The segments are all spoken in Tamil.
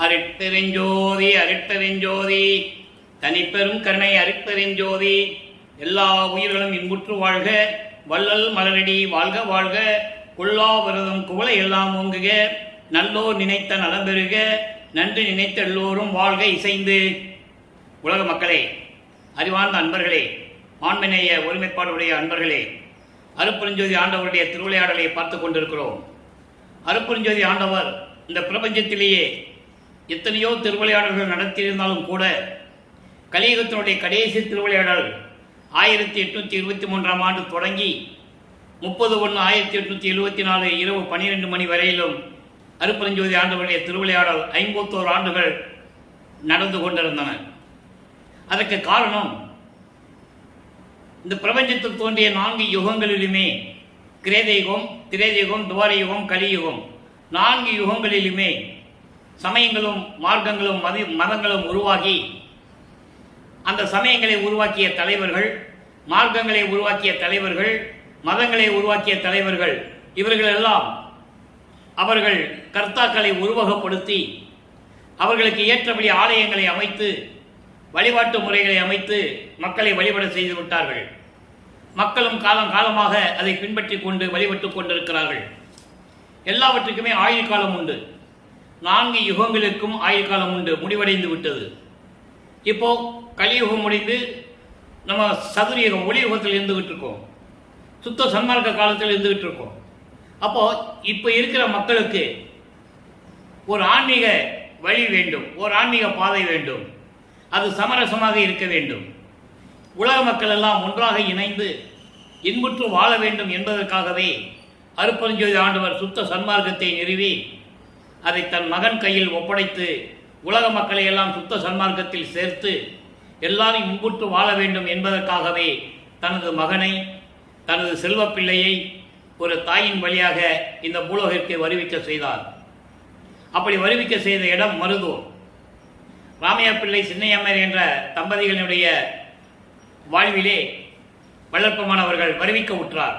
அருட்பெருஞ்சோதி அருட்பெருஞ்சோதி தனிப்பெரும் கருணை அருட்பெருஞ்சோதி. எல்லா உயிர்களும் இன்புற்று வாழ்க, வள்ளல் மலரடி வாழ்க வாழ்க, கொல்லா விரதம் குவளை எல்லாம் ஓங்குக, நல்லோர் நினைத்த நலம் பெறுக, நன்றி நினைத்த எல்லோரும் வாழ்க இசைந்து. உலக மக்களே, அறிவார்ந்த அன்பர்களே, ஆண்மநேய ஒருமைப்பாடுடைய அன்பர்களே, அருட்பெருஞ்சோதி ஆண்டவருடைய திருவிளையாடலை பார்த்து கொண்டிருக்கிறோம். அருட்பெருஞ்சோதி ஆண்டவர் இந்த பிரபஞ்சத்திலேயே எத்தனையோ திருவிளையாடல்கள் நடத்தியிருந்தாலும் கூட கலியுகத்தினுடைய கடைசி திருவிளையாடல் 1823ஆம் ஆண்டு தொடங்கி 30/1/1874 இரவு 12 மணி வரையிலும் அருட்பெருஞ்சோதி ஆண்டவருடைய திருவிளையாடல் 51 ஆண்டுகள் நடந்து கொண்டிருந்தன. அதற்கு காரணம், இந்த பிரபஞ்சத்தில் தோன்றிய 4 யுகங்களிலுமே, கிரேதயுகம், திரேதயுகம், துவாரயுகம், கலியுகம், 4 யுகங்களிலுமே சமயங்களும் மார்க்கங்களும் மதங்களும் உருவாகி, அந்த சமயங்களை உருவாக்கிய தலைவர்கள், மார்க்கங்களை உருவாக்கிய தலைவர்கள், மதங்களை உருவாக்கிய தலைவர்கள், இவர்களெல்லாம் அவர்கள் கர்த்தாக்களை உருவகப்படுத்தி அவர்களுக்கு ஏற்றபடி ஆலயங்களை அமைத்து வழிபாட்டு முறைகளை அமைத்து மக்களை வழிபட செய்து விட்டார்கள். மக்களும் காலம் காலமாக அதை பின்பற்றி கொண்டு வழிபட்டு கொண்டிருக்கிறார்கள். எல்லாவற்றுக்குமே ஆயுள் காலம் உண்டு. 4 யுகங்களுக்கும் ஆயுள் காலம் உண்டு, முடிவடைந்து விட்டது. இப்போ கலியுகம் முடிந்து நம்ம சதுரயுகம், ஒளி யுகத்தில் இருந்துகிட்டு இருக்கோம், சுத்த சன்மார்க்க காலத்தில் இருந்துகிட்டு இருக்கோம். அப்போ இப்போ இருக்கிற மக்களுக்கு ஒரு ஆன்மீக வழி வேண்டும், ஒரு ஆன்மீக பாதை வேண்டும், அது சமரசமாக இருக்க வேண்டும். உலக மக்கள் எல்லாம் ஒன்றாக இணைந்து இன்புற்று வாழ வேண்டும் என்பதற்காகவே அருட்பெருஞ்சோதி ஆண்டவர் சுத்த சன்மார்க்கத்தை நிறுவி அதை தன் மகன் கையில் ஒப்படைத்து உலக மக்களை எல்லாம் சுத்த சன்மார்க்கத்தில் சேர்த்து எல்லாரும் இன்புற்று வாழ வேண்டும் என்பதற்காகவே தனது மகனை, தனது செல்வ பிள்ளையை ஒரு தாயின் வழியாக இந்த பூலோகிற்கு வருவிக்க செய்தார். அப்படி வருவிக்க செய்த இடம் மருதூர். ராமையா பிள்ளை, சின்னையம்மர் என்ற தம்பதிகளினுடைய வாழ்விலே வளர்ப்பமானவர்கள் வருவிக்க உற்றார்.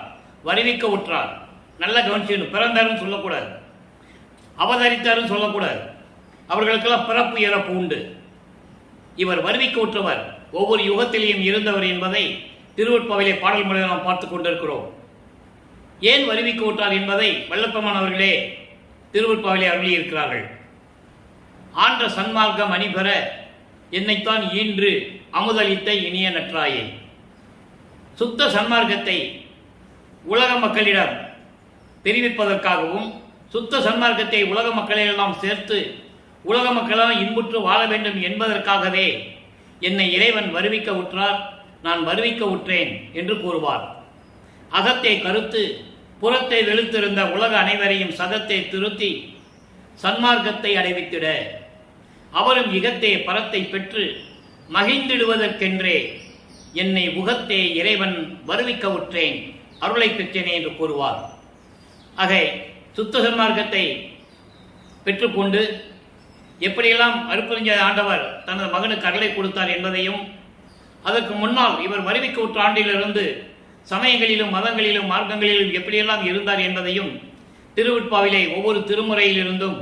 நல்ல கவனிச்சு, பிறந்தாருன்னு சொல்லக்கூடாது, அவதரித்தாருன்னு சொல்லக்கூடாது. அவர்களுக்கெல்லாம் பிறப்பு இறப்பு உண்டு. இவர் வருவிக்க உற்றவர், ஒவ்வொரு யுகத்திலேயும் இருந்தவர் என்பதை திருவட்பாவிலே பாடல் மூலம் நாம் பார்த்து கொண்டிருக்கிறோம். ஏன் வருவிக்க உற்றார் என்பதை வல்லப்பமானவர்களே திருவட்பாவிலே அருளியிருக்கிறார்கள். ஆன்ற சன்மார்க்கம் அணிபெற என்னைத்தான் ஈன்று அமுதளித்த இனிய நற்றாயே. சுத்த சன்மார்க்கத்தை உலக மக்களிடம் தெரிவிப்பதற்காகவும், சுத்த சன்மார்க்கத்தை உலக மக்களையெல்லாம் சேர்த்து உலக மக்களால் இன்புற்று வாழ வேண்டும் என்பதற்காகவே என்னை இறைவன் வருவிக்க உற்றார், நான் வருவிக்க உற்றேன் என்று கூறுவார். அகத்தை கருத்து புறத்தை வெளுத்திருந்த உலக அனைவரையும் சகத்தை திருத்தி சன்மார்க்கத்தை அடைவித்திட அவரும் இகத்தே பரத்தை பெற்று மகிழ்ந்திடுவதற்கென்றே என்னை உகத்தே இறைவன் வருவிக்க உற்றேன், அருளை பெற்றேனே என்று கூறுவார். ஆக சுத்த சன்மார்க்கத்தை பெற்றுக்கொண்டு எப்படியெல்லாம் அருட்பெருஞ்சோதி ஆண்டவர் தனது மகனுக்கு அருளை கொடுத்தார் என்பதையும், அதற்கு முன்னால் இவர் வருவிக்க உற்ற ஆண்டிலிருந்து சமயங்களிலும் மதங்களிலும் மார்க்கங்களிலும் எப்படியெல்லாம் இருந்தார் என்பதையும் திருவட்பாவிலே ஒவ்வொரு திருமுறையிலிருந்தும்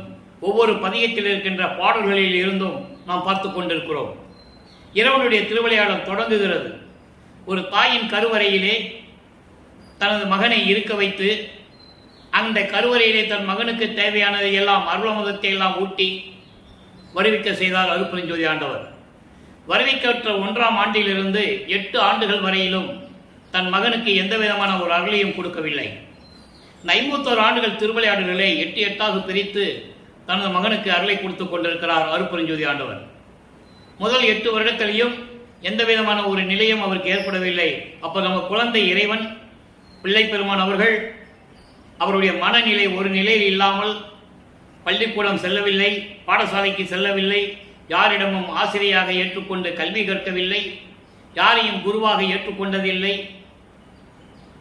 ஒவ்வொரு பதியத்தில் இருக்கின்ற பாடல்களில் இருந்தும் நாம் பார்த்து கொண்டிருக்கிறோம். இறைவனுடைய திருவிளையாடல் தொடங்குகிறது. ஒரு தாயின் கருவறையிலே தனது மகனை இருக்க வைத்து அந்த கருவறையிலே தன் மகனுக்கு தேவையானதை எல்லாம் அருளமுதத்தை எல்லாம் ஊட்டி வருவிக்க செய்தார் அருட்பெருஞ்சோதி ஆண்டவர். வருவிக்கற்ற 1ஆம் ஆண்டிலிருந்து 8 ஆண்டுகள் வரையிலும் தன் மகனுக்கு எந்த விதமான ஒரு அருளையும் கொடுக்கவில்லை. 51 ஆண்டுகள் திருவிளையாடல்களை 8 பிரித்து தனது மகனுக்கு அருளை கொடுத்து கொண்டிருக்கிறார் அருட்பெருஞ்சோதி ஆண்டவர். முதல் 8 வருடத்திலையும் எந்த விதமான ஒரு நிலையும் அவருக்கு ஏற்படவில்லை. அப்போ நம்ம குழந்தை இறைவன் பிள்ளை பெருமான் அவர்கள் அவருடைய மனநிலை ஒரு நிலையில் இல்லாமல் பள்ளிக்கூடம் செல்லவில்லை, பாடசாலைக்கு செல்லவில்லை, யாரிடமும் ஆசிரியராக ஏற்றுக்கொண்டு கல்வி கற்கவில்லை, யாரையும் குருவாக ஏற்றுக்கொண்டதில்லை.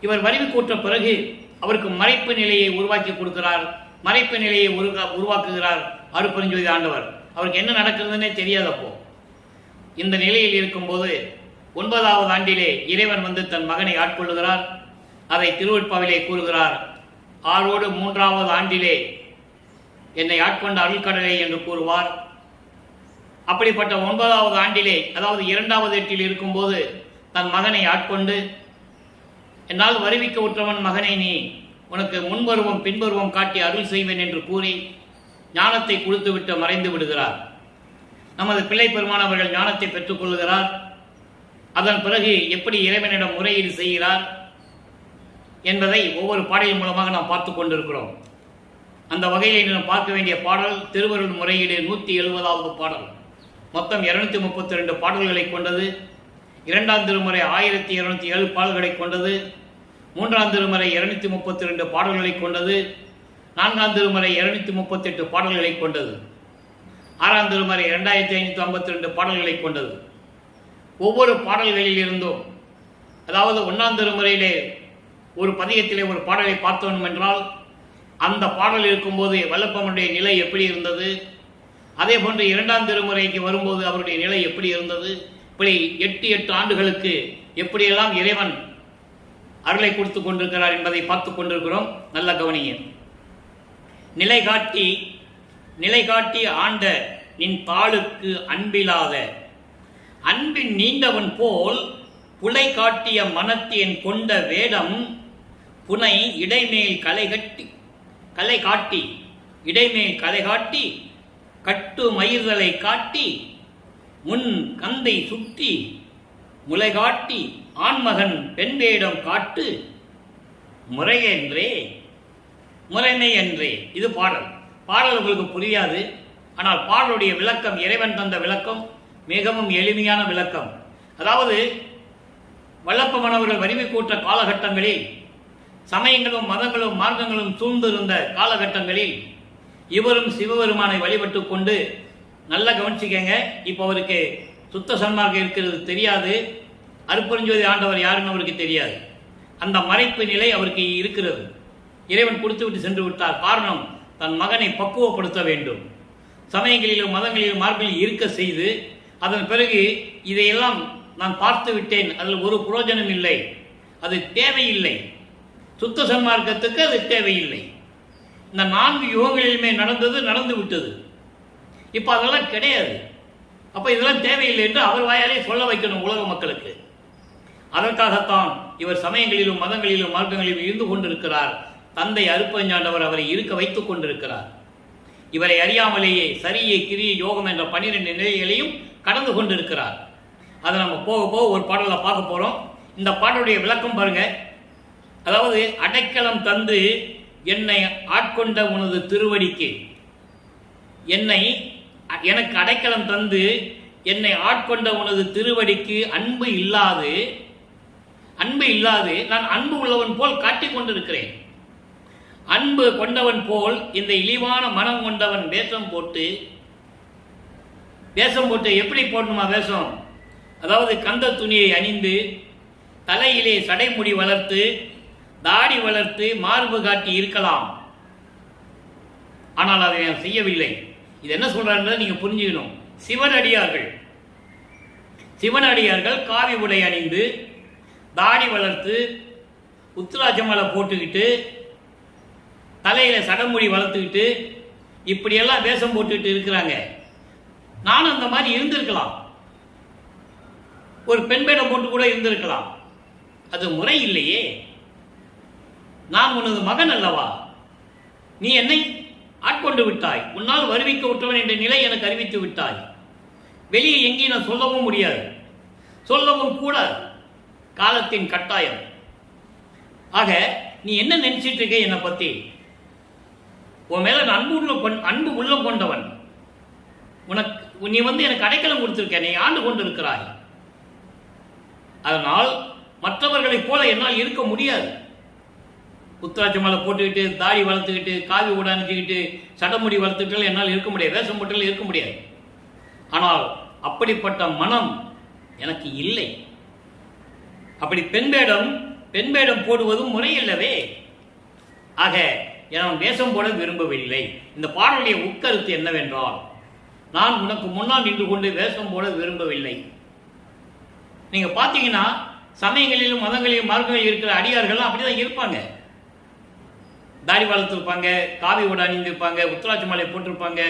இவர் வருவிக்கூற்ற பிறகு அவருக்கு மறைப்பு நிலையை உருவாக்கி கொடுக்கிறார், மறைப்பு நிலையை உருவாக்குகிறார் அருட்பெருஞ்சோதி ஆண்டவர். அவருக்கு என்ன நடக்கிறதுனே தெரியாதப்போ இந்த நிலையில் இருக்கும்போது 9ஆவது ஆண்டிலே இறைவன் வந்து தன் மகனை ஆட்கொள்ளுகிறார். அதை திருவட்பாவிலே கூறுகிறார். ஆரோடு 3ஆவது ஆண்டிலே என்னை ஆட்கொண்ட அருள்கடலை என்று கூறுவார். அப்படிப்பட்ட 9வது ஆண்டிலே, அதாவது 2வது எட்டில் இருக்கும்போது தன் மகனை ஆட்கொண்டு, என்னால் வருவிக்க உற்றவன் மகனை, நீ உனக்கு முன்பருவம் பின்பருவம் காட்டி அருள் செய்வேன் என்று கூறி ஞானத்தை கொடுத்துவிட்டு மறைந்து விடுகிறார். நமது பிள்ளை பெருமான் அவர்கள் ஞானத்தை பெற்றுக்கொள்கிறார். அதன் பிறகு எப்படி இறைவனிடம் முறையீடு செய்கிறார் என்பதை ஒவ்வொரு பாடலின் மூலமாக நாம் பார்த்து கொண்டிருக்கிறோம். அந்த வகையில் நாம் பார்க்க வேண்டிய பாடல் திருவருள் முறையீடு 170வது பாடல். மொத்தம் 232 பாடல்களை கொண்டது. 2ஆம் திருமுறை 1207 பாடல்களை கொண்டது. 3ஆம் திருமுறை 232 பாடல்களை கொண்டது. 4ஆம் திருமுறை 238 பாடல்களை கொண்டது. 6ஆம் திருமுறை 2552 பாடல்களை கொண்டது. ஒவ்வொரு பாடல்களில் இருந்தும், அதாவது 1ஆம் திருமுறையிலே ஒரு பதிகத்திலே ஒரு பாடலை பார்த்தோம் என்றால், அந்த பாடல் இருக்கும்போது வல்லப்பனுடைய நிலை எப்படி இருந்தது, அதே போன்று 2ஆம் திருமுறைக்கு வரும்போது அவருடைய நிலை எப்படி இருந்தது, இப்படி 8 ஆண்டுகளுக்கு எப்படியெல்லாம் இறைவன் அருளை கொடுத்து கொண்டிருக்கிறார் என்பதை பார்த்து கொண்டிருக்கிறோம். நல்ல கவனிங்க. நிலை காட்டி ஆண்ட நின் தாளுக்கு அன்பிலாத அன்பின் நீண்டவன் போல் புலை காட்டிய மனத்தியன் கொண்ட வேடம் புனை இடைமேல் கலை காட்டி இடைமேல் கலை காட்டி கட்டு மயிர்களை காட்டி முன் கந்தை சுட்டி முளை காட்டி ஆண்மகன் பெண் வேடம் காட்டு முறைமை என்றே. இது பாடல். உங்களுக்கு புரியாது. ஆனால் பாடலுடைய விளக்கம், இறைவன் தந்த விளக்கம் மிகவும் எளிமையான விளக்கம். அதாவது வல்லப்ப அவர்கள் வலிமை கூட்ட காலகட்டங்களில், சமயங்களும் மதங்களும் மார்க்கங்களும் சூழ்ந்திருந்த காலகட்டங்களில் இவரும் சிவபெருமானை வழிபட்டு கொண்டு, நல்ல கவனிச்சுக்கங்க, இப்போ அவருக்கு சுத்த சன்மார்க்கம் இருக்கிறது தெரியாது, அருப்பெருஞ்சோதி ஆண்டவர் யாருன்னு அவருக்கு தெரியாது. அந்த மறைப்பு நிலை அவருக்கு இருக்கிறது. இறைவன் கொடுத்து விட்டு சென்று விட்டார். காரணம், தன் மகனை பக்குவப்படுத்த வேண்டும். சமயங்களிலும் மதங்களிலும் மார்பில் இருக்க செய்து, அதன் பிறகு இதையெல்லாம் நான் பார்த்து விட்டேன், அதில் ஒரு புரோஜனம் இல்லை, அது தேவையில்லை, சுத்த சன்மார்க்கத்துக்கு அது தேவையில்லை. இந்த 4 யுகங்களிலுமே நடந்து விட்டது. இப்போ அதெல்லாம் கிடையாது. அப்போ இதெல்லாம் தேவையில்லை என்று அவர் வாயாலே சொல்ல வைக்கணும் உலக மக்களுக்கு. அதற்காகத்தான் இவர் சமயங்களிலும் மதங்களிலும் மார்க்கங்களிலும் இருந்து கொண்டிருக்கிறார். தந்தை அருப்பஞ்சாண்டவர் அவரை இருக்க வைத்துக் கொண்டிருக்கிறார். இவரை அறியாமலேயே சரியை கிரியை யோகம் என்ற 12 நிலைகளையும் கடந்து கொண்டிருக்கிறார். அதை நம்ம போக போக ஒரு பாடலை பார்க்க போறோம். இந்த பாடலுடைய விளக்கம் பாருங்க. அதாவது, அடைக்கலம் தந்து என்னை ஆட்கொண்ட உனது திருவடிக்கு, எனக்கு அடைக்கலம் தந்து என்னை ஆட்கொண்ட உனது திருவடிக்கு அன்பு இல்லாது நான் அன்பு உள்ளவன் போல் காட்டிக் கொண்டிருக்கிறேன். அன்பு கொண்டவன் போல் இந்த இழிவான மனம் கொண்டவன் வேஷம் போட்டு எப்படி போடணுமா வேஷம்? அதாவது கந்த துணியை அணிந்து, தலையிலே சடைமுடி வளர்த்து, தாடி வளர்த்து, மார்பு காட்டி இருக்கலாம். ஆனால் அதை நான் செய்யவில்லை. இது என்ன சொல்றாங்க நீங்க புரிஞ்சுக்கணும். சிவனடியார்கள் காவி உடை அணிந்து, தாடி வளர்த்து, உத்திராஜமலை போட்டுக்கிட்டு, தலையில சடமுடி வளர்த்துக்கிட்டு, இப்படியெல்லாம் வேஷம் போட்டுக்கிட்டு இருக்கிறாங்க. நானும் அந்த மாதிரி இருந்திருக்கலாம், ஒரு பெண் வேடம் போட்டு கூட இருந்திருக்கலாம். அது முறை இல்லையே. நான் உனது மகன் அல்லவா? நீ என்னை ஆட்கொண்டு விட்டாய், உன்னால் வருவிக்க விட்டவன் என்ற நிலை எனக்கு அறிவித்து விட்டாய். வெளியே எங்கேயும் நான் சொல்லவும் முடியாது, சொல்லவும் கூடாது, காலத்தின் கட்டாயம். ஆக நீ என்ன நினைச்சிட்டு இருக்க என்னை பத்தி? உன் மேல அன்பு உள்ளம் கொண்டவன். நீ எனக்கு அடைக்கலம் கொடுத்திருக்க, நீ ஆண்டு கொண்டிருக்கிறாய். அதனால் மற்றவர்களைப் போல என்னால் இருக்க முடியாது. உத்திராட்ச மாலை போட்டுக்கிட்டு, தாடி வளர்த்துக்கிட்டு, காவி உடை அணிஞ்சுக்கிட்டு, சடமுடி வளர்த்துக்கிட்டு என்னால் இருக்க முடியாது, வேஷம் போட்டு இருக்க முடியாது. ஆனால் அப்படிப்பட்ட மனம் எனக்கு இல்லை. அப்படி பெண் வேடம் போடுவதும் முறையில்லவே. ஆக நான் வேஷம் போட விரும்பவில்லை. இந்த பாடலுடைய உட்கருத்து என்னவென்றால், நான் உனக்கு முன்னால் நின்று கொண்டு வேஷம் போட விரும்பவில்லை. நீங்க பாத்தீங்கன்னா சமயங்களிலும் மதங்களிலும் மார்க்கங்களில் இருக்கிற அடியார்கள் அப்படிதான் இருப்பாங்க. தாடி வளர்த்துருப்பாங்க, காவி உடை அணிந்திருப்பாங்க, உத்திராட்ச மாலை போட்டிருப்பாங்க,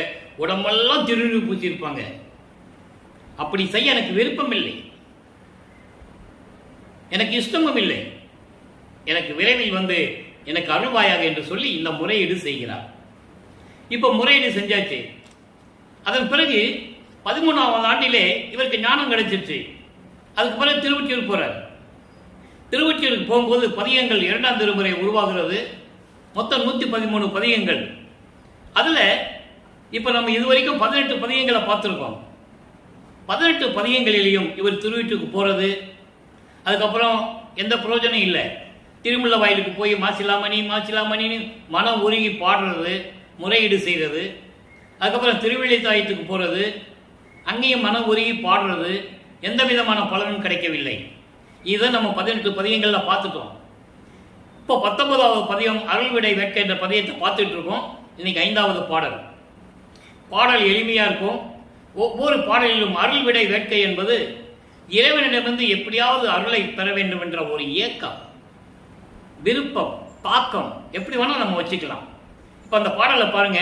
உடம்பெல்லாம் திருநீர் பூச்சிருப்பாங்க. அப்படி செய்ய எனக்கு விருப்பம் இல்லை, எனக்கு இஷ்டமும் இல்லை. எனக்கு விரைவில் வந்து எனக்கு அருள்வாயாக என்று சொல்லி இந்த முறையீடு செய்கிறார். இப்போ முறையீடு செஞ்சாச்சு. அதன் பிறகு 13வது ஆண்டிலே இவருக்கு ஞானம் கிடைச்சிருச்சு. அதுக்கு பிறகு திருவொற்றியூர் போறார். திருவொற்றியூருக்கு போகும்போது பதிகங்கள் 2ஆம் திருமுறை உருவாகிறது. மொத்தம் 113 பதிகங்கள். அதில் இப்போ நம்ம இதுவரைக்கும் 18 பதிகங்களை பார்த்துருக்கோம். 18 பதிகங்களிலேயும் இவர் திருவொற்றியூருக்கு போகிறது, அதுக்கப்புறம் எந்த பிரயோஜனம் இல்லை. திருமுல்ல வாயிலுக்கு போய் மாசிலாமணி மாசிலாமணின்னு மனம் உருகி பாடுறது, முறையீடு செய்கிறது. அதுக்கப்புறம் திருவிழித்தாயத்துக்கு போகிறது, அங்கேயும் மனம் உருகி பாடுறது, எந்த விதமான பலனும் கிடைக்கவில்லை. இதை நம்ம 18 பதிகங்களில் பார்த்துட்டோம். இப்போ 19வது பதிகம் அருள்விடை வேட்கை என்ற பதியத்தை பார்த்துட்டு இருக்கோம். இன்னைக்கு 5வது பாடல். பாடல் எளிமையாக இருக்கும். ஒவ்வொரு பாடலிலும் அருள்விடை வேட்கை என்பது இறைவனிடமிருந்து எப்படியாவது அருளை பெற வேண்டும் என்ற ஒரு ஏக்கம், விருப்பம், தாக்கம் எப்படி வேணால் நம்ம வச்சுக்கலாம். இப்போ அந்த பாடலை பாருங்க.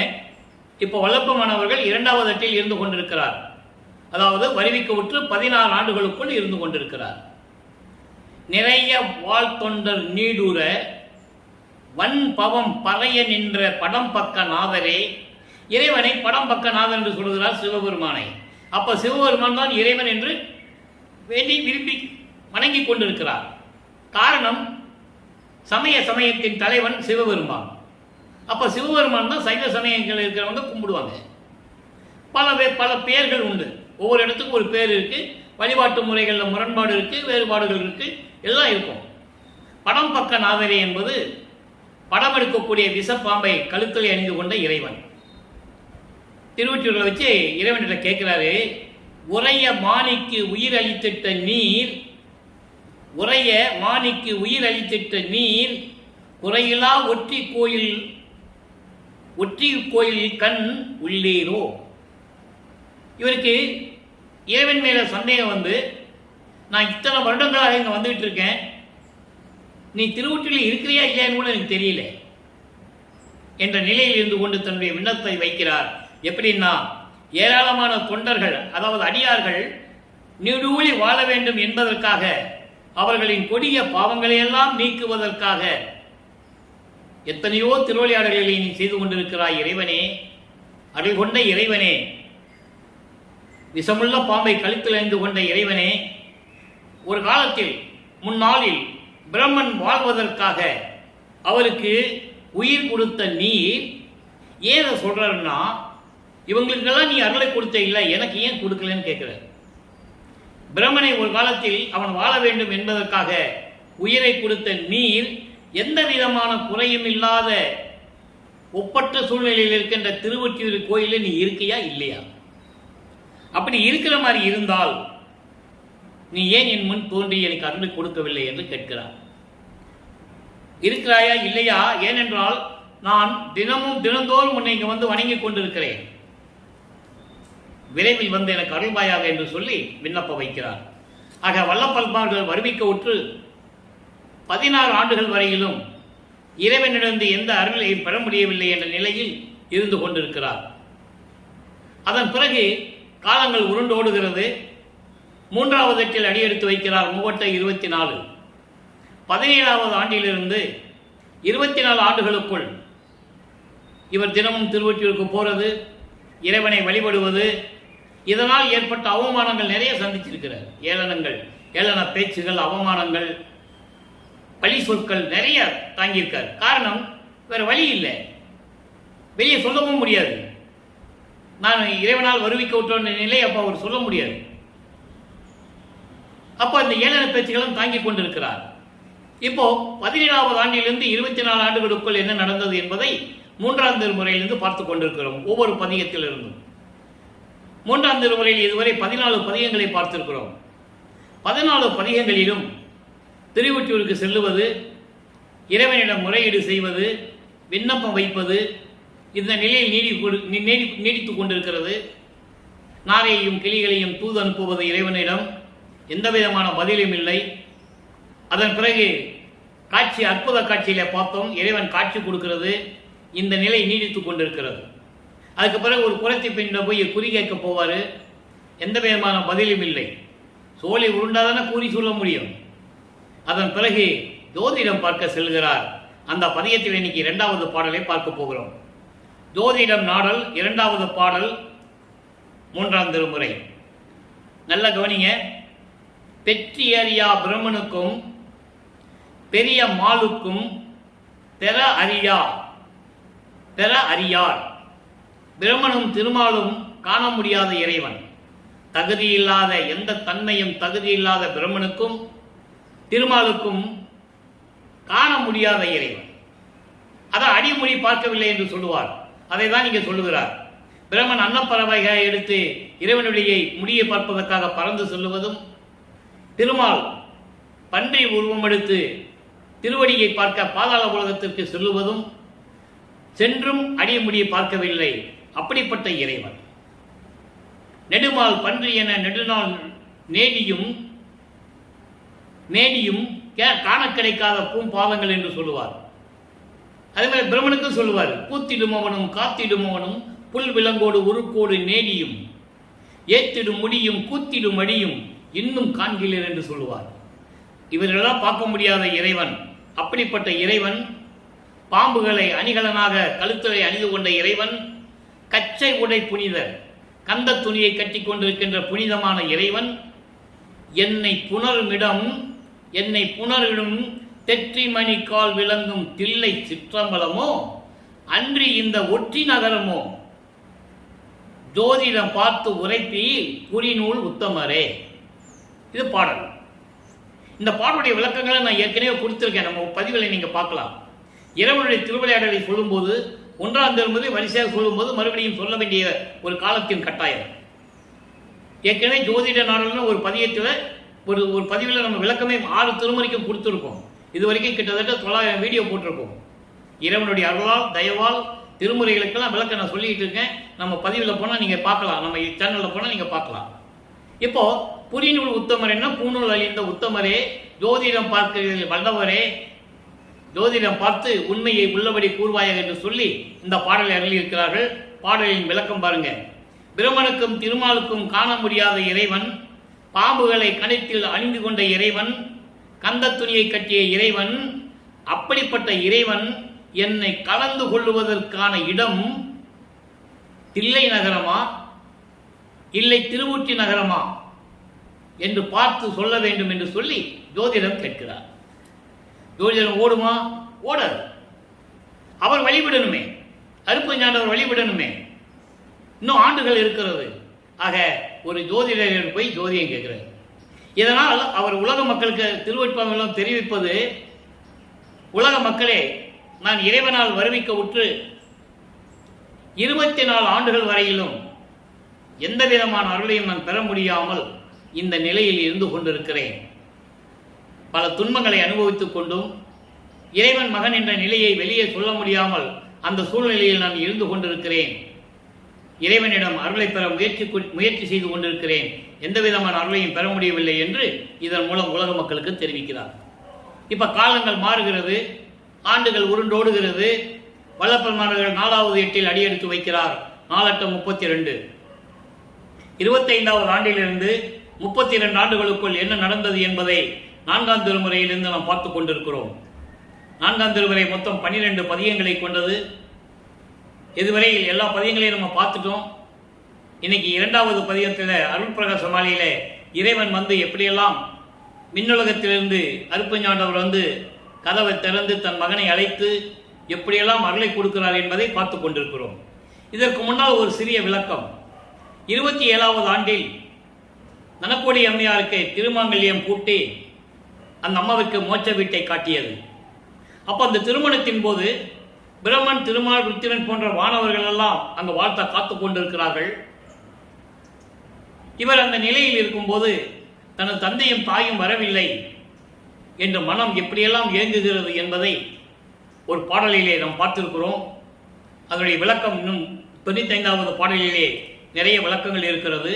இப்போ வல்லப்பமானவர்கள் 2வது அட்டில் இருந்து கொண்டிருக்கிறார். அதாவது வருவிக்க உற்று 16 ஆண்டுகளுக்குள் இருந்து கொண்டிருக்கிறார். நிறைய வாழ்த்தொண்டர் நீடுற வன் பவம் பறைய நின்ற படம் பக்க நாதரே. இறைவனை படம் பக்க நாதர் என்று சொல்கிறார் சிவபெருமானை. அப்ப சிவபெருமான் தான் இறைவன் என்று வேண்டி விரும்பி வணங்கி கொண்டிருக்கிறார். காரணம், சமயத்தின் தலைவன் சிவபெருமான். அப்ப சிவபெருமான் தான் சைவ சமயங்கள் இருக்கிறவங்க கும்பிடுவாங்க. பல பெயர்கள் உண்டு. ஒவ்வொரு இடத்துக்கும் ஒரு பேர் இருக்கு. வழிபாட்டு முறைகளில் முரண்பாடு இருக்கு, வேறுபாடுகள் இருக்கு, எல்லாம் இருக்கும். படம் பக்க நாதரே என்பது படம் எடுக்கக்கூடிய விஷப்பாம்பை கழுத்தில் அணிந்து கொண்ட இறைவன். திருவொற்றியூரை வச்சு இறைவனிடம் கேட்கிறாரு, உரைய மாணிக்கு உயிர் அளித்திட்ட நீர், உரைய மாணிக்கு உயிர் அளித்திட்ட நீர், குறையிலா ஒற்றி கோயில் கண் உள்ளீரோ. இவருக்கு இறைவன் மேல சந்தேகம் வந்து, நான் இத்தனை வருடங்களாக இங்க வந்துட்டு இருக்கேன், நீ திருவொற்றியூரில் இருக்கிறியா இல்லையான்னு கூட எனக்கு தெரியல என்ற நிலையில் இருந்து கொண்டு தன்னுடைய விண்ணப்பத்தை வைக்கிறார். எப்படின்னா, ஏராளமான தொண்டர்கள், அதாவது அடியார்கள் நீடூழி வாழ வேண்டும் என்பதற்காக, அவர்களின் கொடிய பாவங்களை எல்லாம் நீக்குவதற்காக எத்தனையோ திருவிளையாடல்களை நீ செய்து கொண்டிருக்கிறாய் இறைவனே, அருள் கொண்ட இறைவனே, விஷமுள்ள பாம்பை கழுத்தில் அணிந்து கொண்ட இறைவனே. ஒரு காலத்தில் முன்னாளில் பிரம்மன் வாழ்வதற்காக அவருக்கு உயிர் கொடுத்த நீர் ஏன் சொல்றாருன்னா, இவங்களுக்கெல்லாம் நீ அருளை கொடுத்த இல்லை, எனக்கு ஏன் கொடுக்கலன்னு கேட்கிற. பிரம்மனை ஒரு காலத்தில் அவன் வாழ வேண்டும் என்பதற்காக உயிரை கொடுத்த நீர் எந்த விதமான குறையும் இல்லாத ஒப்பற்ற சூழ்நிலையில் இருக்கின்ற திருவொற்றியூர் கோயிலில் நீ இருக்கையா இல்லையா? அப்படி இருக்கிற மாதிரி இருந்தால் நீ ஏன் என் முன் தோன்றி எனக்கு அருளை கொடுக்கவில்லை என்று கேட்கிறார். இருக்கிறாயா இல்லையா? ஏனென்றால் நான் தினந்தோறும் உன்னை இங்க வந்து வணங்கி கொண்டிருக்கிறேன், விரைவில் வந்து எனக்கு அருள்பாயாக என்று சொல்லி விண்ணப்பம் வைக்கிறார். ஆக வல்லப்பெருமார்கள் வருவிக்க உற்று 16 ஆண்டுகள் வரையிலும் இறைவனிடந்து எந்த அருளை பெற முடியவில்லை என்ற நிலையில் இருந்து கொண்டிருக்கிறார். அதன் பிறகு காலங்கள் உருண்டோடுகிறது. 3வது அட்டில் அடியெடுத்து வைக்கிறார். 24. 17வது ஆண்டிலிருந்து 24 ஆண்டுகளுக்குள் இவர் தினமும் திருவொற்றியூருக்கு போறது, இறைவனை வழிபடுவது, இதனால் ஏற்பட்ட அவமானங்கள் நிறைய சந்திச்சிருக்கிறார். ஏளன பேச்சுகள், அவமானங்கள், பழி சொற்கள் நிறைய தாங்கியிருக்கார். காரணம், வேற வழி இல்லை, வெளியே சொல்லவும் முடியாது. நான் இறைவனால் வருவிக்க விட்ட நிலை அப்போ அவர் சொல்ல முடியாது. அப்போ இந்த ஏளன பேச்சுகளும் தாங்கி கொண்டிருக்கிறார். இப்போ 17வது ஆண்டிலிருந்து 24 ஆண்டுகளுக்குள் என்ன நடந்தது என்பதை 3ஆம் திருமுறையிலிருந்து பார்த்து கொண்டிருக்கிறோம். ஒவ்வொரு பதிகத்திலிருந்தும் 3ஆம் திருமுறையில் இதுவரை 14 பதிகங்களை பார்த்திருக்கிறோம். 14 பதிகங்களிலும் திருவொற்றியூருக்கு செல்லுவது, இறைவனிடம் முறையீடு செய்வது, விண்ணப்பம் வைப்பது, இந்த நிலையில் நீடித்துக் கொண்டிருக்கிறது. நாரையையும் கிளிகளையும் தூது அனுப்புவது இறைவனிடம், எந்த விதமான பதிலும் இல்லை. அதன் பிறகு காட்சி, அற்புத காட்சியில பார்த்தோம், இறைவன் காட்சி கொடுக்கிறது. இந்த நிலை நீடித்துக் கொண்டிருக்கிறது. அதுக்கு பிறகு ஒரு குறைத்தி பெண்ண போய் குறி கேட்க போவார். எந்த விதமான பதிலும் இல்லை. சோலை உருண்டாதானே கூறி சொல்ல முடியும். அதன் பிறகு ஜோதிடம் பார்க்க செல்கிறார். அந்த பதியத்தில் இன்னைக்கு 2வது பாடலை பார்க்க போகிறோம். ஜோதிடம் நாடல் 2வது பாடல் 3ஆம் திருமுறை. நல்ல கவனிங்க. பெற்றி அறியா பிரம்மனுக்கும் பெரிய மாலுக்கும் பெற அறியார் பிரம்மனும் திருமாலும் காண முடியாத இறைவன். தகுதியில்லாத எந்த தன்மையும் தகுதியில்லாத பிரம்மனுக்கும் திருமாலுக்கும் காண முடியாத இறைவன். அதை அடிமொழி பார்க்கவில்லை என்று சொல்லுவார். அதை தான் இங்கே சொல்லுகிறார். பிரம்மன் அன்னப்பறவைகளை எடுத்து இறைவனுடைய முடியை பார்ப்பதற்காக பறந்து செல்லுவதும், திருமால் பன்றி உருவம் எடுத்து திருவடியை பார்க்க பாதாள உலகத்திற்கு செல்லுவதும், சென்றும் அடிமுடியை பார்க்கவில்லை. அப்படிப்பட்ட இறைவன். நெடுமால் பன்றி என நெடுநாள் மேடியும் காண கிடைக்காத பூம்பாதங்கள் என்று சொல்லுவார். அதே மாதிரி பிரம்மனுக்கும் சொல்லுவார். கூத்திடுமவனும் காத்திடுமவனும் புல் விலங்கோடு உருக்கோடு நேடியும் ஏத்திடும் முடியும் கூத்திடும் அடியும் இன்னும் காண்கிறேன் என்று சொல்லுவார். இவர்களெல்லாம் பார்க்க முடியாத இறைவன். அப்படிப்பட்ட இறைவன், பாம்புகளை அணிகலனாக கழுத்தலை அணிந்து கொண்ட இறைவன், கச்சை உடை புனிதர், கந்த துணியை கட்டி கொண்டிருக்கின்ற புனிதமான இறைவன், என்னை புணரிடும் தெற்றிமணி கால் விளங்கும் தில்லை சிற்றம்பலமோ அன்றி இந்த ஒற்றி நகரமோ ஜோதிடம் பார்த்து உரைப்பி புரிநூல் உத்தமரே. இது பாடல். இந்த பாடலுடைய விளக்கங்களை நான் ஏற்கனவே கொடுத்திருக்கேன். நம்ம பதிவுகளை நீங்க பார்க்கலாம். இறைவனுடைய திருவிளையாடலை சொல்லும்போது 1ஆம் திருமுறை வரிசையாக சொல்லும்போது மறுபடியும் சொல்ல வேண்டிய ஒரு காலத்தின் கட்டாயம். ஏற்கனவே ஜோதிட நாடல்னு ஒரு பதியத்தில் ஒரு பதிவில் நம்ம விளக்கமே 6 திருமுறைக்கும் கொடுத்துருக்கோம். இது வரைக்கும் கிட்டத்தட்ட 900 வீடியோ போட்டிருக்கோம். இறைவனுடைய அருளால் தயவால் திருமுறைகளுக்கெல்லாம் விளக்க நான் சொல்லிட்டு இருக்கேன். நம்ம பதிவில் போனால் நீங்கள் பார்க்கலாம். நம்ம சேனலில் போனால் நீங்கள் பார்க்கலாம். இப்போ புரிநூல் உத்தமர் என்ன, பூநூல் அழிந்த உத்தமரே, ஜோதிடம் பார்க்கிறீர்கள் வல்லவரே, ஜோதிடம் பார்த்து உண்மையை உள்ளபடி கூறுவாயாக என்று சொல்லி இந்த பாடலை அருளியிருக்கிறார்கள். பாடலின் விளக்கம் பாருங்க. பிரம்மனுக்கும் திருமாலுக்கும் காண முடியாத இறைவன், பாம்புகளை கணத்தில் அணிந்து கொண்ட இறைவன், கந்த துணியை கட்டிய இறைவன், அப்படிப்பட்ட இறைவன் என்னை கலந்து கொள்ளுவதற்கான இடம் தில்லை நகரமா இல்லை திருவூற்றி நகரமா என்று பார்த்து சொல்ல வேண்டும் என்று சொல்லி ஜோதிடம் கேட்கிறார். ஜோதிடம் ஓடுமா? ஓடாது. அவர் வழிவிடணுமே, அருப்பஞ்சாண்டவர் வழிவிடணுமே. இன்னும் ஆண்டுகள் இருக்கிறது. ஆக ஒரு ஜோதிடர் போய் ஜோதியம் கேட்கிறார். இதனால் அவர் உலக மக்களுக்கு திருவட்பாமெல்லாம் தெரிவிப்பது, உலக மக்களே, நான் இறைவனால் வருவிக்க உற்று 24 ஆண்டுகள் வரையிலும் எந்த விதமான அருளையும் நான் பெற முடியாமல் இந்த நிலையில் இருந்து கொண்டிருக்கிறேன். பல துன்பங்களை அனுபவித்துக் கொண்டும் இறைவன் மகன் என்ற நிலையை வெளியே சொல்ல முடியாமல் அந்த சூழ்நிலையில் நான் இருந்து கொண்டிருக்கிறேன். இறைவனிடம் அருளை பெற முயற்சி செய்து கொண்டிருக்கிறேன். எந்த விதமான அருளையும் பெற முடியவில்லை என்று இதன் மூலம் உலக மக்களுக்கு தெரிவிக்கிறார். இப்ப காலங்கள் மாறுகிறது, ஆண்டுகள் உருண்டோடுகிறது. வல்லப்பெருமானவர்கள் 4வது எட்டில் அடியெடுத்து வைக்கிறார். 4×8 = 32. 25வது ஆண்டிலிருந்து 32 ஆண்டுகளுக்குள் என்ன நடந்தது என்பதை 4ஆம் திருமுறையிலிருந்து நாம் பார்த்து கொண்டிருக்கிறோம். 4ஆம் திருமுறை மொத்தம் 12 பதியங்களை கொண்டது. இதுவரை எல்லா பதியங்களையும் நம்ம பார்த்துட்டோம். இன்னைக்கு 2வது பதியத்தில் அருள் பிரகாச மாலையில இறைவன் வந்து எப்படியெல்லாம் மின்னுலகத்திலிருந்து அருப்பஞ்சாண்டவர் வந்து கதவை திறந்து தன் மகனை அழைத்து எப்படியெல்லாம் அருளை கொடுக்கிறார் என்பதை பார்த்து கொண்டிருக்கிறோம். இதற்கு முன்னால் ஒரு சிறிய விளக்கம். 27வது ஆண்டில் நனக்கோடி அம்மையாருக்கு திருமாங்கல்யம் கூட்டி அந்த அம்மாவுக்கு மோட்ச வீட்டை காட்டியது. அப்போ அந்த திருமணத்தின் போது பிரம்மன், திருமால், ருத்திரன் போன்ற வானவர்கள் எல்லாம் அங்கு வாழ்த்த காத்து கொண்டிருக்கிறார்கள். இவர் அந்த நிலையில் இருக்கும்போது தனது தந்தையும் தாயும் வரவில்லை என்று மனம் எப்படியெல்லாம் ஏங்குகிறது என்பதை ஒரு பாடலிலே நாம் பார்த்திருக்கிறோம். அதனுடைய விளக்கம் இன்னும் 95வது பாடலிலே நிறைய விளக்கங்கள் இருக்கிறது.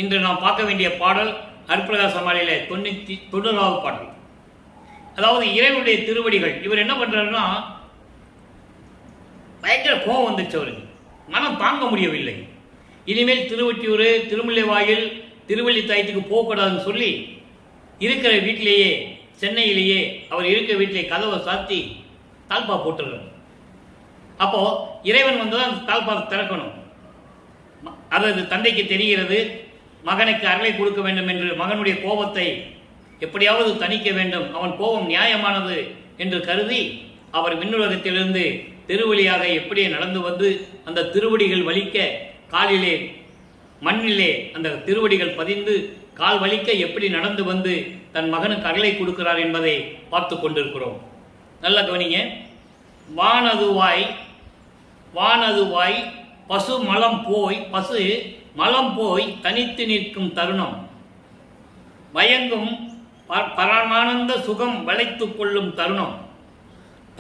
இன்று நாம் பார்க்க வேண்டிய பாடல் அருட்பிரகாச மாலையிலே 90வது பாடல். அதாவது இறைவனுடைய திருவடிகள். இவர் என்ன பண்றாருன்னா, பயங்கர கோபம் வந்துச்சு அவருக்கு, மனம் தாங்க முடியவில்லை. இனிமேல் திருவொற்றியூர், திருமுல்லைவாயில், திருவள்ளித்தாயத்துக்கு போகக்கூடாதுன்னு சொல்லி இருக்கிற வீட்டிலேயே, சென்னையிலேயே அவர் இருக்கிற வீட்டிலேயே கதவை சாத்தி தாழ்பா போட்டுடுறார். அப்போ இறைவன் வந்துதான் அந்த தாழ்பா திறக்கணும். அதாவது தந்தைக்கு தெரிகிறது மகனுக்கு அருளை கொடுக்க வேண்டும் என்று, மகனுடைய கோபத்தை எப்படியாவது தணிக்க வேண்டும், அவன் கோபம் நியாயமானது என்று கருதி அவர் விண்ணுலகத்திலிருந்து திருவழியாக எப்படியே நடந்து வந்து அந்த திருவடிகள் வலிக்க, காலிலே மண்ணிலே அந்த திருவடிகள் பதிந்து கால் வலிக்க எப்படி நடந்து வந்து தன் மகனுக்கு அருளை கொடுக்கிறார் என்பதை பார்த்து கொண்டிருக்கிறோம். நல்ல கவனிங்க. வானதுவாய் பசு மலம் போய் தனித்து நிற்கும் தருணம், பயங்கும் பரமானந்த சுகம் வளைத்துக் கொள்ளும் தருணம்,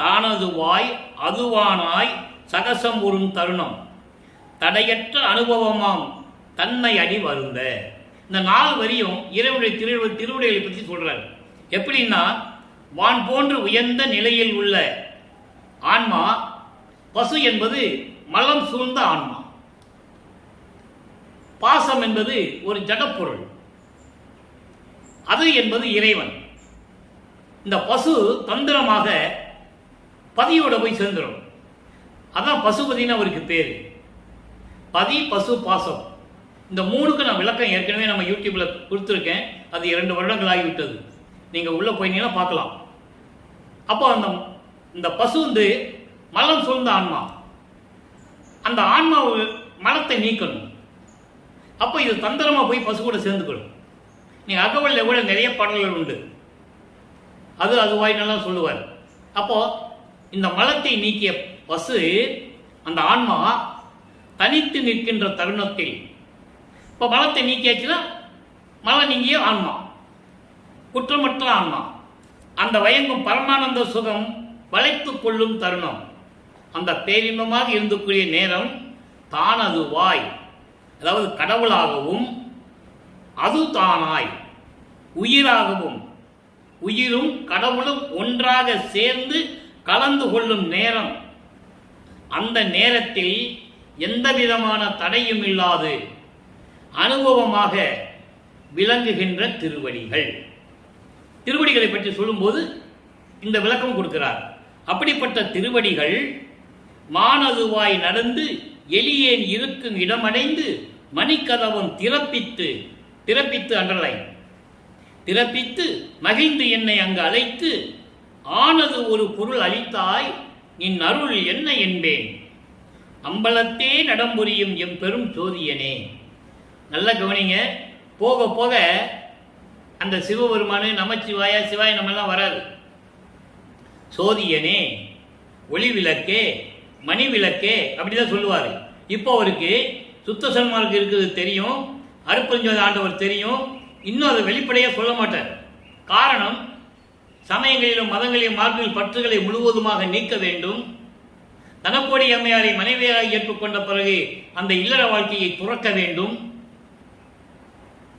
தானதுவாய் அதுவானாய் சகசம் உறும் தருணம், தடையற்ற அனுபவமாம் தன்மை அடி வருந்த. இந்த 4 வரியும் இறைவனுடைய திருவிடைகளை பற்றி சொல்றார். எப்படின்னா, வான் போன்று உயர்ந்த நிலையில் உள்ள ஆன்மா, பசு என்பது மலம் சூழ்ந்த ஆன்மா, பாசம் என்பது ஒரு ஜடப்பொருள், அது என்பது இறைவன். இந்த பசு தந்திரமாக பதியோட போய் சேர்ந்துடும். அதான் பசுபதினு அவருக்கு பேரு. பதி, பசு, பாசம், இந்த 3க்கு நான் விளக்கம் ஏற்கனவே நம்ம யூடியூப்ல கொடுத்துருக்கேன். அது 2 வருடங்கள் ஆகிவிட்டது. நீங்க உள்ள போயிட்டீங்கன்னா பார்க்கலாம். அப்போ இந்த பசு வந்து மலம் சூழ்ந்த ஆன்மா. அந்த ஆன்மா மலத்தை நீக்கணும். அப்போ இது தந்திரமா போய் பசு கூட சேர்ந்துக்கணும். நீங்க அகவல்ல கூட நிறைய பாடல்கள் உண்டு. அதுவாய் நல்லா சொல்லுவார். அப்போ இந்த மலத்தை நீக்கிய பசு, அந்த ஆன்மா தனித்து நிற்கின்ற தருணத்தில், இப்போ மலத்தை நீக்கியாச்சுன்னா மலம் நீங்கிய ஆன்மா, குற்றமற்ற ஆன்மா, அந்த வயங்கும் பரமானந்த சுகம் வளைத்துக் கொள்ளும் தருணம், அந்த பேரின்பமாக இருந்தக்கூடிய நேரம் தானதுவாய், அதாவது கடவுளாகவும், அது தானாய் உயிராகவும், உயிரும் கடவுளும் ஒன்றாக சேர்ந்து கலந்து கொள்ளும் நேரம், அந்த நேரத்தில் எந்த விதமான தடையும் இல்லாது அனுபவமாக விளங்குகின்ற திருவடிகள். திருவடிகளை பற்றி சொல்லும்போது இந்த விளக்கம் கொடுக்கிறார். அப்படிப்பட்ட திருவடிகள் மானதுவாய் நடந்து எளியேன் இருக்கும் இடமடைந்து மணிக்கதவம் திறப்பித்து அன்றலை திறப்பித்து மகிழ்ந்து என்னை அங்கு அழைத்து ஆனது ஒரு பொருள் அளித்தாய் நின் அருள் என்ன என்பேன், அம்பலத்தே நடம்புரியும் எம் பெரும் ஜோதியனே. நல்ல கவனிங்க. போக போக அந்த சிவபெருமானு நமச்சிவாய சிவாய நம்மெல்லாம் வராது. சோதியனே, ஒளி விளக்கே, மணி விளக்கே அப்படிதான் சொல்லுவார். இப்போ அவருக்கு சுத்த சன்மார்க்கு இருக்குது தெரியும், அருப்பஞ்சோதி ஆண்டவர் தெரியும், இன்னும் அதை வெளிப்படையாக சொல்ல மாட்டார். காரணம், சமயங்களிலும் மதங்களிலும் மார்க்கில் பற்றுகளை முழுவதுமாக நீக்க வேண்டும். தனக்கோடி அம்மையாரை மனைவியாக ஏற்றுக்கொண்ட பிறகு அந்த இல்லற வாழ்க்கையை துறக்க வேண்டும்.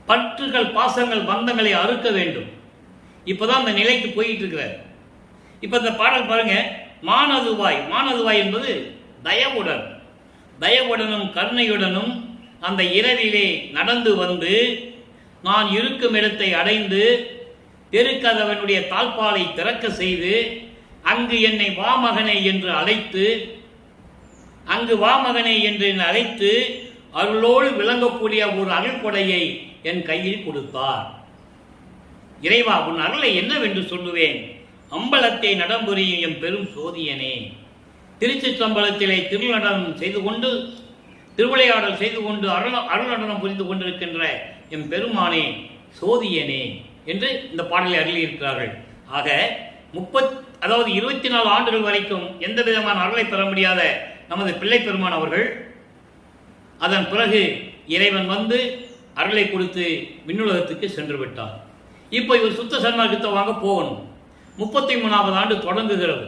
பற்றுகள், பாசங்கள், பந்தங்களை அறுக்க வேண்டும். இப்பதான் அந்த நிலைக்கு போயிட்டு இருக்கிறார். இப்ப இந்த பாடல் பாருங்க. மானதுவாய் என்பது தயவுடனும் கருணையுடனும் அந்த இரவிலே நடந்து வந்து நான் இருக்கும் இடத்தை அடைந்து தெருக்கதவனுடைய தாழ்பாலை திறக்க செய்து அங்கு என்னை வாமகனை என்று அழைத்து அருளோடு விளங்கக்கூடிய ஒரு அருள் கொடையை என் கையில் கொடுத்தார். இறைவா, உன் அருளை என்னவென்று சொல்லுவேன், அம்பலத்தை நடம்புரியும் எம் பெரும் சோதியனே. திருச்சிற்றம்பலத்திலே திருநடனம் செய்து கொண்டு, திருவிளையாடல் செய்து கொண்டு, அருள் நடனம் புரிந்து கொண்டிருக்கின்ற எம் பெருமானே, சோதியனே என்று இந்த பாடலை அருளியிருக்கிறார்கள். ஆக 24 ஆண்டுகள் வரைக்கும் எந்த விதமான அருளை பெற முடியாத நமது பிள்ளை பெருமான் அவர்கள், அதன் பிறகு இறைவன் வந்து அருளை கொடுத்து விண்ணுலகத்துக்கு சென்று விட்டார். இப்போ இவர் சுத்த சன்மார்க்கத்தை வாங்க போகணும். 33வது ஆண்டு தொடங்குகிறது.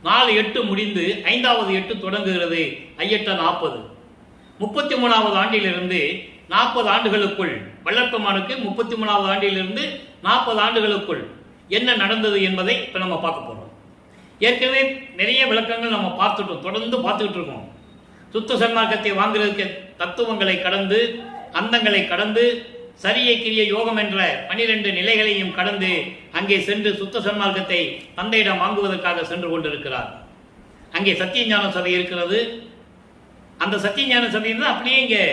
4/8 முடிந்து 5வது 8 தொடங்குகிறது. 5/8 40. 33வது ஆண்டிலிருந்து 40 ஆண்டுகளுக்குள் வள்ளற்பெருமானுக்கு 33வது ஆண்டிலிருந்து 40 ஆண்டுகளுக்குள் என்ன நடந்தது என்பதை இப்போ நம்ம பார்க்க போகிறோம். ஏற்கனவே நிறைய விளக்கங்கள் நம்ம பார்த்துட்டோம், தொடர்ந்து பார்த்துக்கிட்டு இருக்கோம். சுத்த சன்மார்க்கத்தை வாங்குறதுக்கு தத்துவங்களை கடந்து, அந்தங்களை கடந்து, சரிய கிரிய யோகம் என்ற 12 நிலைகளையும் கடந்து அங்கே சென்று சுத்த சன்மார்க்கத்தை தந்தையிடம் வாங்குவதற்காக சென்று கொண்டிருக்கிறார். அங்கே சத்தியஞான சபை இருக்கிறது. அந்த சத்தியஞான சபை தான் அப்படியே இங்கே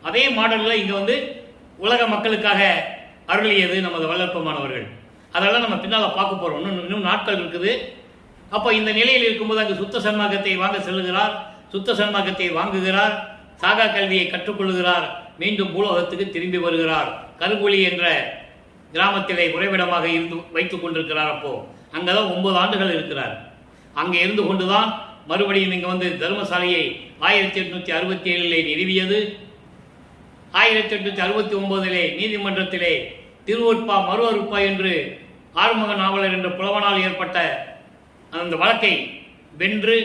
அதே மாடலில் இங்கே வந்து உலக மக்களுக்காக அருளியது நமது வல்லற்பமானவர்கள். அதெல்லாம் நம்ம பின்னால் பார்க்க போகிறோம். இன்னும் நாட்கள் இருக்குது. அப்போ இந்த நிலையில் இருக்கும்போது அங்கு சுத்த சன்மார்க்கத்தை வாங்க செல்லுகிறார். சுத்த சன்மார்க்கத்தை வாங்குகிறார். சாகா கல்வியை கற்றுக்கொள்கிறார். மீண்டும் பூலோகத்துக்கு திரும்பி வருகிறார். கருங்குழி என்ற கிராமத்திலே உறைவிடமாக இருந்து வைத்துக் கொண்டிருக்கிறார். அப்போ அங்கதான் 9 ஆண்டுகள் இருக்கிறார். அங்கே இருந்து கொண்டுதான் மறுபடியும் இங்கே வந்து தர்மசாலையை 1867 நிறுவியது. 1869 நீதிமன்றத்திலே திருவொற்பா மறுவறுப்பா என்று ஆறுமுக நாவலர் என்ற புலவனால் ஏற்பட்ட அந்த வழக்கை வென்று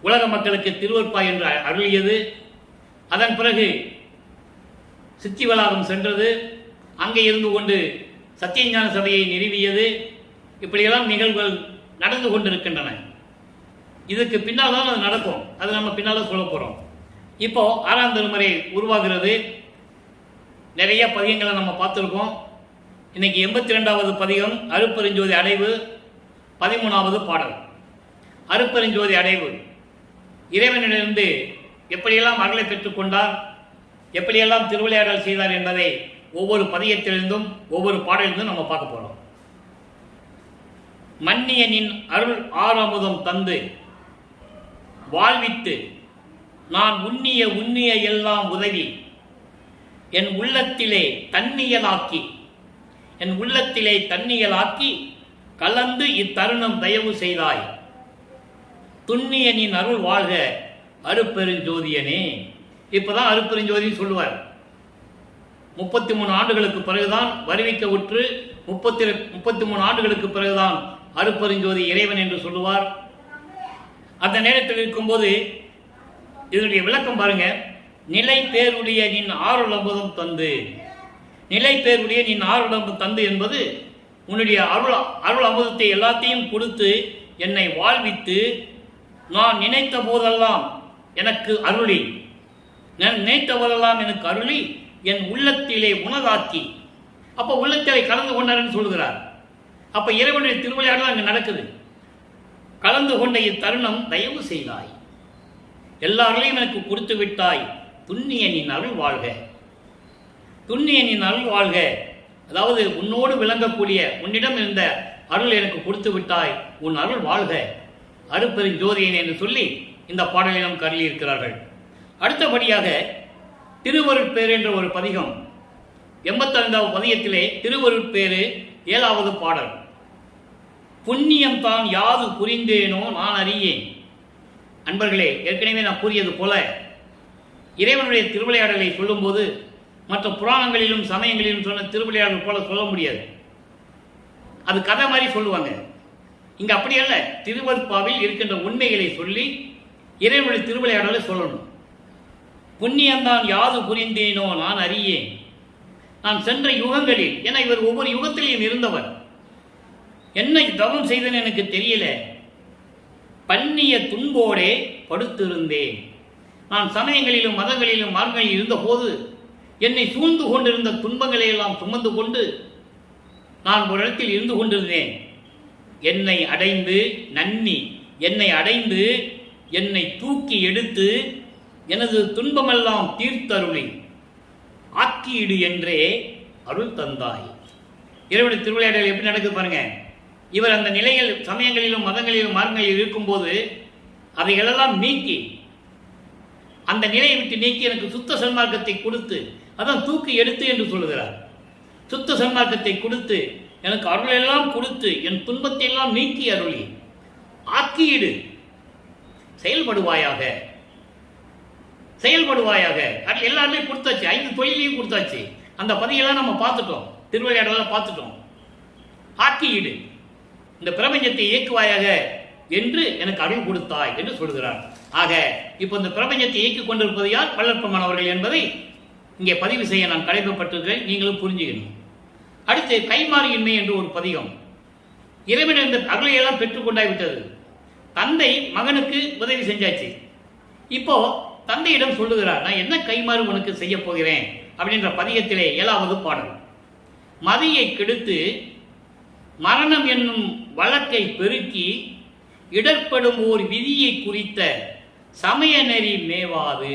உலக மக்களுக்கு திருவொற்பா என்று அருளியது. அதன் பிறகு சித்தி வளாகம் சென்றது. அங்கே இருந்து கொண்டு சத்தியஞான சபையை நிறுவியது. இப்படியெல்லாம் நிகழ்வுகள் நடந்து கொண்டிருக்கின்றன. இதுக்கு பின்னால் தான் அது நடக்கும். அது நம்ம பின்னால் சொல்ல போகிறோம். இப்போ 6ஆம் திருமுறை உருவாகிறது. நிறைய பதிகங்களை நம்ம பார்த்துருக்கோம். இன்னைக்கு 82வது பதிகம் அருட்பெருஞ்சோதி அடைவு, 13வது பாடல். அருட்பெருஞ்சோதி அடைவு இறைவனிடமிருந்து எப்படியெல்லாம் அருளை பெற்றுக்கொண்டார், எப்படியெல்லாம் திருவிளையாடல் செய்தார் என்பதை ஒவ்வொரு பதிகத்திலிருந்தும் ஒவ்வொரு பாடலிருந்தும் நம்ம பார்க்க போகிறோம். மன்னியனின் அருள் ஆரமுதம் தந்து வாழ்வித்து நான் உண்ணிய எல்லாம் உதவி என் உள்ளத்திலே தன்னியலாக்கி கலந்து இத்தருணம் தயவு செய்தாய். துண்ணியனின் அருள் வாழ்க அருட்பெருஞ்சோதியனே. இப்பதான் அருட்பெருஞ்சோதி சொல்லுவார். 33 ஆண்டுகளுக்கு பிறகுதான் வருவிக்க உற்று 33 ஆண்டுகளுக்கு பிறகுதான் அருட்பெருஞ்சோதி இறைவன் என்று சொல்லுவார். அந்த நேரத்தில் இருக்கும்போது இதனுடைய விளக்கம் பாருங்க. நிலை பேருடைய நின் ஆருளம்புதம் தந்து, நிலை பேருடைய நின் ஆருளம்பு தந்து என்பது உன்னுடைய அருள் அமுதத்தை எல்லாத்தையும் கொடுத்து என்னை வாழ்வித்து நான் நினைத்த போதெல்லாம் எனக்கு அருளி, என் உள்ளத்திலே உணதாக்கி. அப்போ உள்ளத்திலே கலந்து கொண்டார்னு சொல்கிறார். அப்ப இறைவனுடைய திருவிளையாடல் அங்கு நடக்குது. கலந்து கொண்ட இத்தருணம் தயவு செய்தாய், எல்லாரையும் எனக்கு கொடுத்து விட்டாய். துண்ணியனின் அருள் வாழ்க, துண்ணியனின் அருள் வாழ்க. அதாவது உன்னோடு விளங்கக்கூடிய உன்னிடம் இருந்த அருள் எனக்கு கொடுத்து விட்டாய், உன் அருள் வாழ்க அருட்பெருஞ்சோதியன் என்று சொல்லி இந்த பாடலிலும் கருளி இருக்கிறார்கள். அடுத்தபடியாக திருவருட்பேறு என்ற ஒரு பதிகம், 85வது பதிகத்திலே திருவருட்பேறு 7வது பாடல். புண்ணியம் தான் யாது புரிந்தேனோ நான் அறியேன். அன்பர்களே, ஏற்கனவே நான் கூறியது போல இறைவனுடைய திருவிளையாடலை சொல்லும்போது மற்ற புராணங்களிலும் சமயங்களிலும் சொன்ன திருவிளையாடல் போல சொல்ல முடியாது. அது கதை மாதிரி சொல்லுவாங்க. இங்க அப்படி அல்ல. திருவருட்பாவில் இருக்கின்ற உண்மைகளை சொல்லி இறைவனுடைய திருவிளையாடலை சொல்லணும். புண்ணியம்தான் யாது புரிந்தேனோ நான் அறியேன். நான் சென்ற யுகங்களில், ஏன்னா இவர் ஒவ்வொரு யுகத்திலையும் இருந்தவர், என்ன தவம் செய்தேன்னு எனக்கு தெரியல, பண்ணிய துன்போடே படுத்திருந்தேன். நான் சமயங்களிலும் மதங்களிலும் மார்களில் இருந்த போது என்னை சூழ்ந்து கொண்டிருந்த துன்பங்களை எல்லாம் சுமந்து கொண்டு நான் ஒரு இடத்தில் இருந்து கொண்டிருந்தேன். என்னை அடைந்து என்னை தூக்கி எடுத்து எனது துன்பமெல்லாம் தீர்த்தருளி ஆக்கியிடு என்றே அருள் தந்தாய். இறைவனுடைய திருவிளையாடல் எப்படி நடக்குது பாருங்க. இவர் அந்த நிலையில் சமயங்களிலும் மதங்களிலும் மார்க்கங்களில் இருக்கும்போது அவைகளெல்லாம் நீக்கி, அந்த நிலையை விட்டு நீக்கி எனக்கு சுத்த சன்மார்க்கத்தை கொடுத்து, அதான் தூக்கி எடுத்து என்று சொல்லுகிறார். சுத்த சன்மார்க்கத்தை கொடுத்து எனக்கு அருளெல்லாம் கொடுத்து என் துன்பத்தை எல்லாம் நீக்கி அருளி ஆக்கியிடு, செயல்படுவாயாக. அது எல்லாருமே கொடுத்தாச்சு. 5 தொழிலையும் கொடுத்தாச்சு. அந்த பதியெல்லாம் நம்ம பார்த்துட்டோம், திருவிளையாடலாம் பார்த்துட்டோம். ஆக்கியிடு, இந்த பிரபஞ்சத்தை இயக்குவாயாக என்று எனக்கு அருள் கொடுத்தாய் என்று சொல்கிறார். ஆக இப்போ இந்த பிரபஞ்சத்தை இயக்கிக் கொண்டிருப்பது யார்? வல்லற்பமானவர்கள் என்பதை இங்கே பதிவு செய்ய நான் கடமைப்பட்டிருக்கிறேன். நீங்களும் புரிஞ்சுக்கணும். அடுத்து கைமாறியின்மை என்று ஒரு பதிகம். இறைவன் இந்த அருளையெல்லாம் பெற்றுக்கொண்டாய்விட்டது. தந்தை மகனுக்கு உதவி செஞ்சாச்சு. இப்போ தந்தையிடம் சொல்லுகிறார், நான் என்ன கைமாறு உனக்கு செய்ய போகிறேன் அப்படின்ற பதிகத்திலே 7வது பாடல். மதியை கெடுத்து மரணம் என்னும் வழக்கை பெருக்கி இடர்படும் ஓர் விதியை குறித்த சமய நெறி மேவாது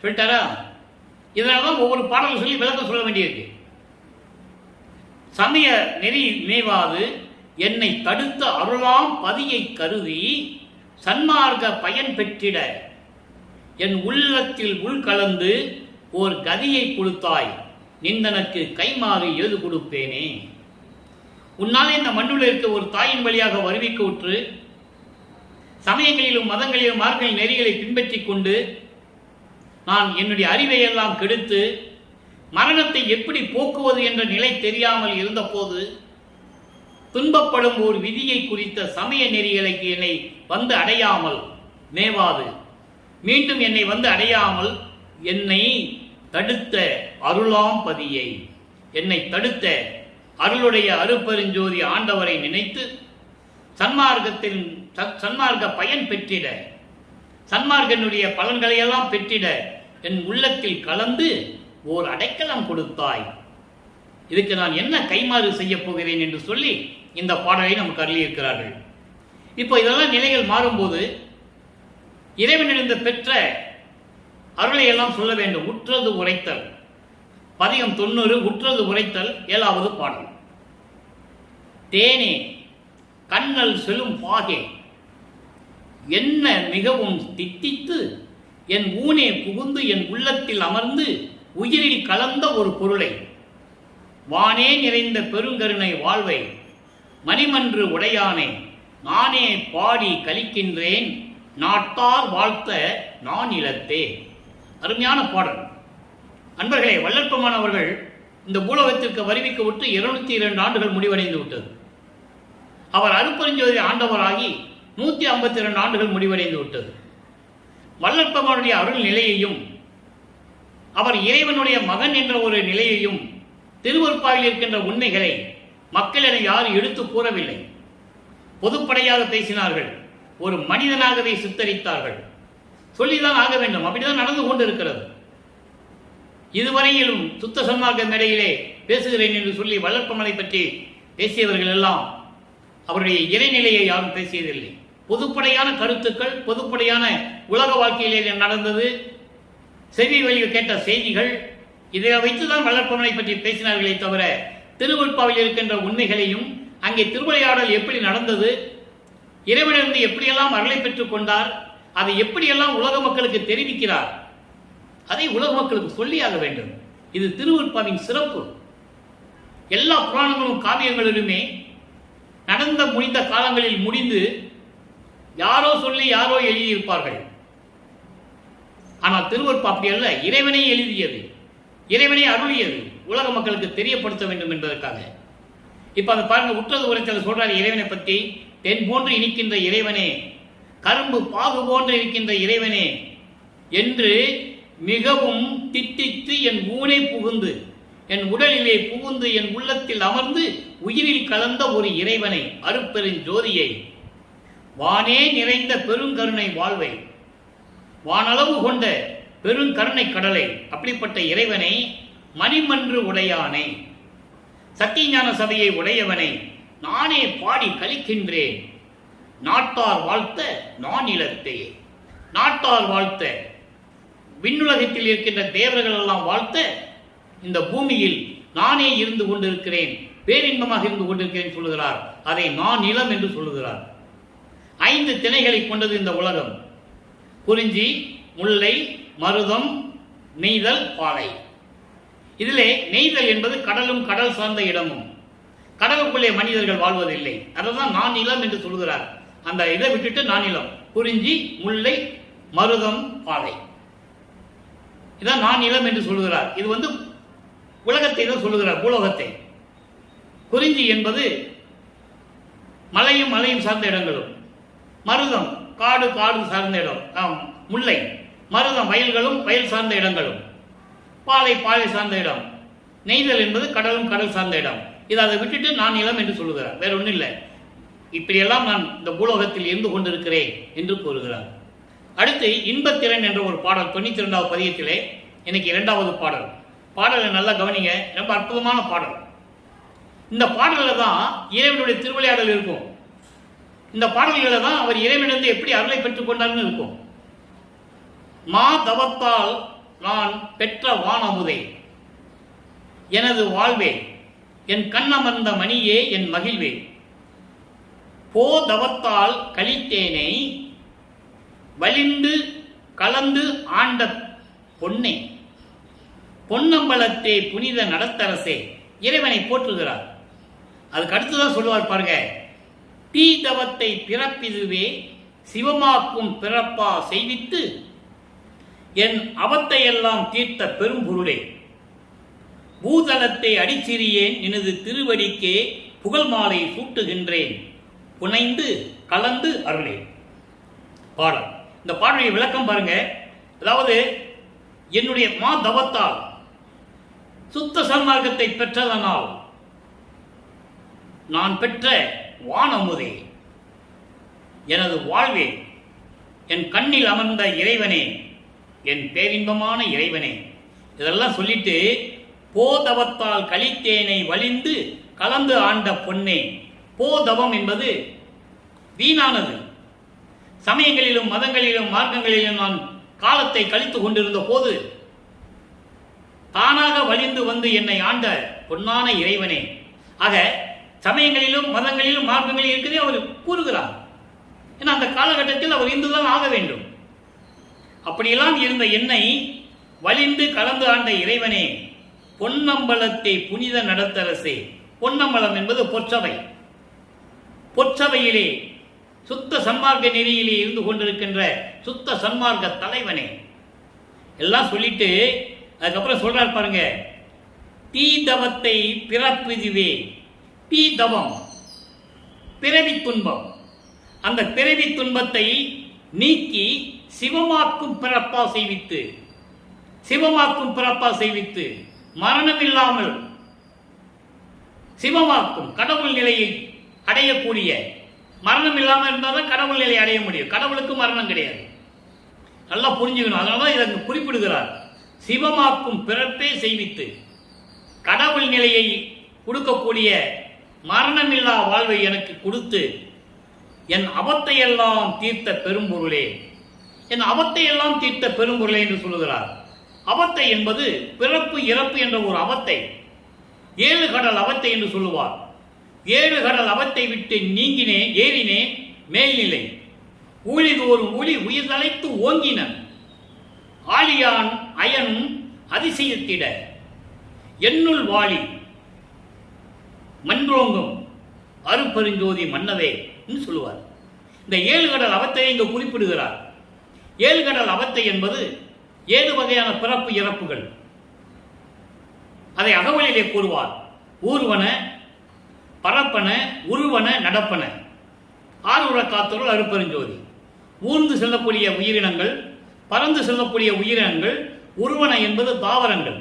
சொல்லிட்டாரா. இதனால்தான் ஒவ்வொரு பாடல் சொல்லி விளக்கம் சொல்ல வேண்டியிருக்கு. சமய நெறி மேவாது என்னை தடுத்த அருளாம் பதியை கருதி சன்மார்க்க பயன் பெற்றிட என் உள்ளத்தில் உள்கலந்து ஓர் கதியை கொடுத்தாய், நிந்தனக்கு கைமாறு ஏது கொடுப்பேனே. உன்னாலே இந்த மண்ணுல இருக்க ஒரு தாயின் வழியாக வருவிக்க உற்று சமயங்களிலும் மதங்களிலும் மார்க்க நெறிகளை பின்பற்றி கொண்டு நான் என்னுடைய அறிவை எல்லாம் கெடுத்து மரணத்தை எப்படி போக்குவது என்ற நிலை தெரியாமல் இருந்தபோது துன்பப்படும் ஒரு விதியை குறித்த சமய நெறிகளுக்கு என்னை வந்து அடையாமல் மேவாது, மீண்டும் என்னை வந்து அடையாமல் என்னை தடுத்த அருளாம் பதியை, என்னை தடுத்த அருளுடைய அருப்பெருஞ்சோதி ஆண்டவரை நினைத்து சன்மார்க்க பயன் பெற்றிட, சன்மார்க்கனுடைய பலன்களையெல்லாம் பெற்றிட என் உள்ளத்தில் கலந்து ஓர் அடைக்கலம் கொடுத்தாய். இதுக்கு நான் என்ன கைமாறு செய்ய போகிறேன் என்று சொல்லி இந்த பாடலை நமக்கு அருளியிருக்கிறார்கள். இப்போ இதெல்லாம் நிலைகள் மாறும்போது இறைவனிடந்து பெற்ற அருளை எல்லாம் சொல்ல வேண்டும். உற்றது உரைத்தல், பதிகம் 90, உற்றது உரைத்தல் 7வது பாடல். தேனே கண்ணல் செலும் பாகே என்ன மிகவும் தித்தித்து என் ஊனே புகுந்து என் உள்ளத்தில் அமர்ந்து உயிரில் கலந்த ஒரு பொருளை, வானே நிறைந்த பெருங்கருணை வாழ்வை மணிமன்று உடையானே நானே பாடி கலிக்கின்றேன் நாட்டார் வாழ்த்த நான் இழத்தே. அருமையான பாடல். அன்பர்களே, வல்லற்பெருமான் அவர்கள் இந்த பூலோகத்திற்கு வருவிக்க விட்டு 202 ஆண்டுகள் முடிவடைந்து விட்டது. அவர் அருப்பெருஞ்சோதி ஆண்டவராகி 152 ஆண்டுகள் முடிவடைந்து விட்டது. வல்லற்பெருமானுடைய அருள் நிலையையும் அவர் இறைவனுடைய மகன் என்ற ஒரு நிலையையும் திருவருட்பாவில் இருக்கின்ற உண்மைகளை மக்களிடம் யாரும் எடுத்து கூறவில்லை. பொதுப்படையாக பேசினார்கள், ஒரு மனிதனாகவே சித்தரித்தார்கள். சொல்லிதான் ஆக வேண்டும், அப்படிதான் நடந்து கொண்டு இருக்கிறது. இதுவரையிலும் சுத்த சன்மார்க்க மேடையிலே பேசுகிறேன் என்று சொல்லி வல்லற்பெருமானை பற்றி பேசியவர்கள் எல்லாம் அவருடைய இறைநிலையை யாரும் பேசியதில்லை. பொதுப்படையான கருத்துக்கள், பொதுப்படையான உலக வாழ்க்கையிலே நடந்தது, செவி வழியில் கேட்ட செய்திகள், இதை வைத்துதான் வல்லற்பெருமானை பற்றி பேசினார்களே தவிர திருவருட்பாவில் இருக்கின்ற உண்மைகளையும், அங்கே திருவிளையாடல் எப்படி நடந்தது, இறைவனிலிருந்து எப்படியெல்லாம் அருளை பெற்றுக் கொண்டார், அதை எப்படியெல்லாம் உலக மக்களுக்கு தெரிவிக்கிறார், அதை உலக மக்களுக்கு சொல்லியாக வேண்டும். இது திருவருட்பாவின் சிறப்பு. எல்லா புராணங்களும் காவியங்களிலுமே நடந்த முடிந்த காலங்களில் முடிந்து யாரோ சொல்லி யாரோ எழுதியிருப்பார்கள். ஆனால் திருவருட்பா அப்படி அல்ல, இறைவனை எழுதியது, இறைவனை அருளியது, உலக மக்களுக்கு தெரியப்படுத்த வேண்டும் என்பதற்காக. இப்ப அதை பாருங்க, உற்றது உரைத்தல் சொல்றாரு இறைவனை பற்றி. தென் போன்று இனிக்கின்ற இறைவனே, கரும்பு பாகு போன்று இருக்கின்ற இறைவனே என்று மிகவும் தித்தித்து என் ஊனே புகுந்து, என் உடலிலே புகுந்து, என் உள்ளத்தில் அமர்ந்து உயிரில் கலந்த ஒரு இறைவனை, அருட்பெருஞ்சோதியை, வானே நிறைந்த பெருங்கருணை வாழ்வை, வானளவு கொண்ட பெருங்கருணை கடலை, அப்படிப்பட்ட இறைவனை, மணிமன்று உடையானை, சத்தியஞான சபையை உடையவனை நானே பாடி கலிக்கின்றேன் நாட்டார் வாழ்த்த நான் இழத்தே. நாட்டார் வாழ்த்த, விண்ணுலகத்தில் இருக்கின்ற தேவர்கள் எல்லாம் வாழ்த்த இந்த பூமியில் நானே இருந்து கொண்டிருக்கிறேன், பேரின்பமாக இருந்து கொண்டிருக்கிறேன் சொல்லுகிறார். அதை நான் நிலம் என்று சொல்லுகிறார். 5 திணைகளை கொண்டது இந்த உலகம். குறிஞ்சி, முல்லை, மருதம், நெய்தல், பாலை. இதிலே நெய்தல் என்பது கடலும் கடல் சார்ந்த இடமும், கடலுக்குள்ளே மனிதர்கள் வாழ்வதில்லை. அதைதான் நான் நிலம் என்று சொல்கிறார். அந்த இதை விட்டுட்டு நான் நிலம், குறிஞ்சி, முல்லை, மருதம், பாலை, இதான் நான் நிலம் என்று சொல்லுகிறார். இது உலகத்தை தான் சொல்லுகிறார், பூலோகத்தை. குறிஞ்சி என்பது மலையும் மலையும் சார்ந்த இடங்களும், மருதம் காடு காடு சார்ந்த இடம், முல்லை மருதம் வயல்களும் வயல் சார்ந்த இடங்களும், பாலை பாலை சார்ந்த இடம், நெய்தல் என்பது கடலும் கடல் சார்ந்த இடம். இதை அதை விட்டுட்டு நான் நிலம் என்று சொல்லுகிறார். வேற ஒன்றும் இல்லை, இப்படியெல்லாம் நான் இந்த பூலோகத்தில் இருந்து கொண்டிருக்கிறேன் என்று கூறுகிறார். அடுத்து இன்பத்திறன் என்ற ஒரு பாடல் 92வது பதியத்திலே எனக்கு 2வது பாடல். பாடலை நல்லா கவனிங்க, ரொம்ப அற்புதமான பாடல். இந்த பாடலில் தான் இறைவனுடைய திருவிளையாடல் இருக்கும். இந்த பாடல்களில் தான் அவர் இறைவனிலிருந்து எப்படி அருளை பெற்றுக் கொண்டார்னு இருக்கும். மா தவத்தால் நான் பெற்ற வானமுதே எனது வாழ்வே, என் கண்ணமர்ந்த மணியே என் மகிழ்வே, போ தவத்தால் கழித்தேனை வலிந்து கலந்து ஆண்ட பொன்னே, பொன்னம்பலத்தே புனித நடத்தரசே. இறைவனை போற்றுகிறார். அதுக்கு அடுத்துதான் சொல்லுவார் பாருங்க, தீ தவத்தை பிறப்பிதுவே சிவமாக்கும் பிறப்பா செய்வித்து என் அவத்தையெல்லாம் தீர்த்த பெரும்பொருளே, பூதலத்தை அடிச்சிறியேன் எனது திருவடிக்கே புகழ் மாலை சூட்டுகின்றேன் புனைந்து கலந்து அருளே. பாடல். இந்த பாடலுடைய விளக்கம் பாருங்க. அதாவது என்னுடைய மா தவத்தால் சுத்த சன்மார்க்கத்தை பெற்றதனால் நான் பெற்ற வானமுதே, எனது வாழ்வே, என் கண்ணில் அமர்ந்த இறைவனே, என் பேரின்பமான இறைவனே, இதெல்லாம் சொல்லிட்டு போதவத்தால் கழித்தேனை வலிந்து கலந்து ஆண்ட பொன்னே. போதவம் என்பது வீணானது. சமயங்களிலும் மதங்களிலும் மார்க்கங்களிலும் நான் காலத்தை கழித்துக் கொண்டிருந்த போது தானாக வலிந்து வந்து என்னை ஆண்ட பொன்னான இறைவனே. ஆக சமயங்களிலும் மதங்களிலும் மார்க்கங்களில் இருக்கிறதே அவர் கூறுகிறார். ஏன்னா அந்த காலகட்டத்தில் அவர் இந்துதான் ஆக வேண்டும். அப்படியெல்லாம் இருந்த என்னை வலிந்து கலந்து ஆண்ட இறைவனே, பொன்னம்பலத்தை புனித நடத்தரசே. பொன்னம்பலம் என்பது பொற்சபை. பொற்சபையிலே சுத்த சன்மார்க்க நெறியிலே இருந்து கொண்டிருக்கின்ற சுத்த சன்மார்க்க தலைவனே. எல்லாம் சொல்லிட்டு அதுக்கப்புறம் சொல்றார் பாருங்க, தீ தவத்தை பிறப்பிதுவே. தீ தவம் பிறவி துன்பம். அந்த பிறவி துன்பத்தை நீக்கி சிவமாக்கும் பிறப்பா செய்வித்து, சிவமாக்கும் பிறப்பா செய்வித்து மரணம் இல்லாமல் சிவமாக்கும் கடவுள் நிலையை அடையக்கூடிய, மரணம் இல்லாமல் இருந்தால் தான் கடவுள் நிலையை அடைய முடியும். கடவுளுக்கு மரணம் கிடையாது. நல்லா புரிஞ்சுக்கணும். அதனால இதை குறிப்பிடுகிறார். சிவமாக்கும் பிறப்பே செய்வித்து கடவுள் நிலையை கொடுக்கக்கூடிய மரணமில்லா வாழ்வை எனக்கு கொடுத்து என் அவத்தையெல்லாம் தீர்த்த பெரும்பொருளே. என் அவத்தையெல்லாம் தீர்த்த பெரும்பொருளே என்று சொல்லுகிறார். அவத்தை என்பது பிறப்பு இறப்பு என்ற ஒரு அவத்தை. 7 கடல் அவத்தை என்று சொல்லுவார். 7 கடல் அவத்தை விட்டு நீங்கினே ஏறினே மேல்நிலை. ஊழிதோறும் ஊழி உயிர்தலைத்து ஓங்கினன் ஆழியான் அயனும் அதிசயத்திட என்னுள் வாழி மன்றோங்கும் அருப்பெருஞ்சோதி மன்னவே என்று சொல்லுவார். இந்த 7 கடல் அவத்தை இங்கு குறிப்பிடுகிறார். 7 கடல் அவத்தை என்பது 7 வகையான பிறப்பு இறப்புகள். அதை அகவலிலே கூறுவார். ஊர்வன, பரப்பன, உருவன, நடப்பன. ஆறுற காத்தொருள் அருப்பெருஞ்சோதி. ஊர்ந்து செல்லக்கூடிய உயிரினங்கள், பறந்து செல்லக்கூடிய உயிரினங்கள். உருவன என்பது தாவரங்கள்.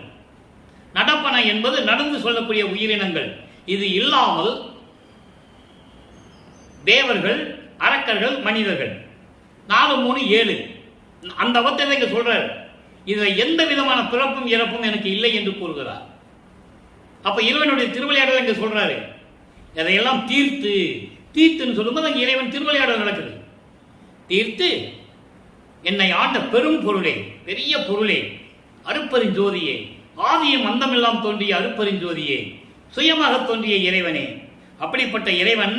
நடப்பன என்பது நடந்து சொல்லக்கூடிய உயிரினங்கள். இது இல்லாமல் தேவர்கள், அரக்கர்கள், மனிதர்கள். 4, 3, 7 அந்த அவத்தை இங்க சொல்றார். இதில் எந்த விதமான பிறப்பும் இறப்பும் எனக்கு இல்லை என்று கூறுகிறார். அப்ப இறைவனுடைய திருவிளையாடல் இங்க சொல்றாரு. அதையெல்லாம் தீர்த்து, தீர்த்துன்னு சொல்லும்போது அங்கே இறைவன் திருவிளையாடல் நடக்குது. தீர்த்து என்னை ஆண்ட பெரும் பொருளே, பெரிய பொருளே, அருப்பெருஞ்சோதியே, ஆதியும் அந்தமெல்லாம் தோன்றிய அருப்பெருஞ்சோதியே, சுயமாக தோன்றிய இறைவனே. அப்படிப்பட்ட இறைவன்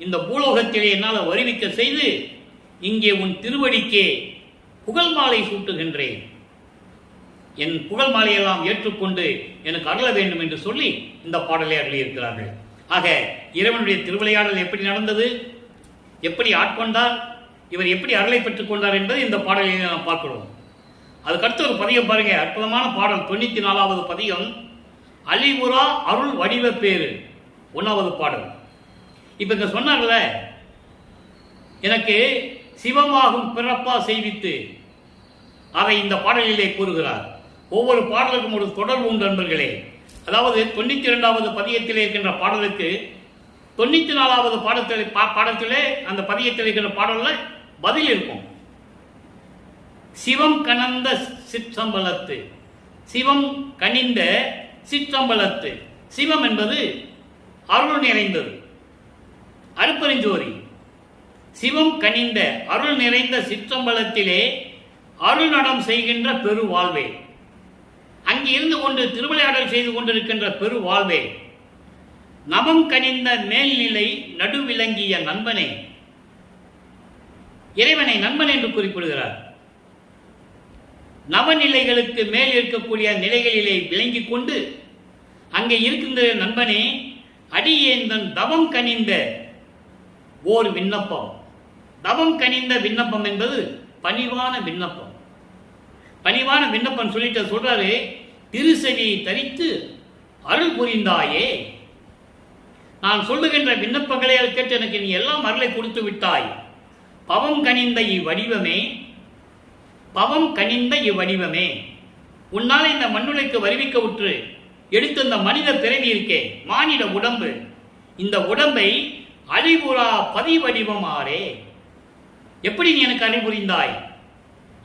இந்த பூலோகத்திலே என்னால் வருவிக்க செய்து இங்கே உன் திருவடிக்கே புகழ் மாலை சூட்டுகின்றேன். என் புகழ் மாலையெல்லாம் ஏற்றுக்கொண்டு எனக்கு அருள வேண்டும் என்று சொல்லி இந்த பாடலை அருளியிருக்கிறார்கள். ஆக இறைவனுடைய திருவிளையாடல் எப்படி நடந்தது, எப்படி ஆட்கொண்டார், இவர் எப்படி அருளை பெற்றுக் கொண்டார் என்பதை இந்த பாடலில் நாம் பார்க்கிறோம். அதுக்கடுத்து ஒரு பதியம் பாருங்க, அற்புதமான பாடல். 94வது பதியம், அழிவுறா அருள் வடிவ பேரு, 1வது பாடல். இப்ப இங்க சொன்னார்ல, எனக்கு சிவமாகும் பிறப்பா செய்வித்து, அதை இந்த பாடலிலே கூறுகிறார். ஒவ்வொரு பாடலுக்கும் ஒரு தொடர்பு உண்டு நண்பர்களே. அதாவது 92வது பதியத்திலே இருக்கின்ற பாடலுக்கு 94வது பாடத்திலே அந்த பதியத்தில் இருக்கின்ற பாடல்ல பதில் இருக்கும். சிவம் கனந்த சிற்றம்பலத்து. சிவம் கனிந்த சிற்றம்பலத்து. சிவம் என்பது அருள் நிறைந்தது, அருட்பெருஞ்சோதி. சிவம் கனிந்த அருள் நிறைந்த சிற்றம்பலத்திலே அருள் நடம் செய்கின்ற பெரு வாழ்வே. அங்கே இருந்து கொண்டு திருவிளையாடல் செய்து கொண்டிருக்கின்ற பெரு வாழ்வே. நவம் கனிந்த மேல்நிலை நடுவிலங்கிய நண்பனே. இறைவனை நண்பன் என்று குறிப்பிடுகிறார். நவநிலைகளுக்கு மேல் இருக்கக்கூடிய நிலைகளிலே விளங்கிக் கொண்டு அங்கே இருக்கின்ற நண்பனே, அடியேந்தன் தவம் கனிந்த ஓர் விண்ணப்பம். தவம் கனிந்த விண்ணப்பம் என்பது பணிவான விண்ணப்பம். பணிவான விண்ணப்பம் சொல்லிட்டு சொல்றாரு, திருசெவியை தரித்து அருள் புரிந்தாயே. நான் சொல்லுகின்ற விண்ணப்பங்களை கேட்டு எனக்கு நீ எல்லாம் அருளை கொடுத்து விட்டாய். பவம் கனிந்த இவ்வடிவமே, பவம் கனிந்த இவ்வடிவமே. உன்னால இந்த மண்ணுலைக்கு வருவிக்க உற்று எடுத்த இந்த மனித பிறவி இருக்கே, மானிட உடம்பு, இந்த உடம்பை அழிவுறா பதிவடிவமாறே. எப்படி நீ எனக்கு அறிவுரிந்தாய்?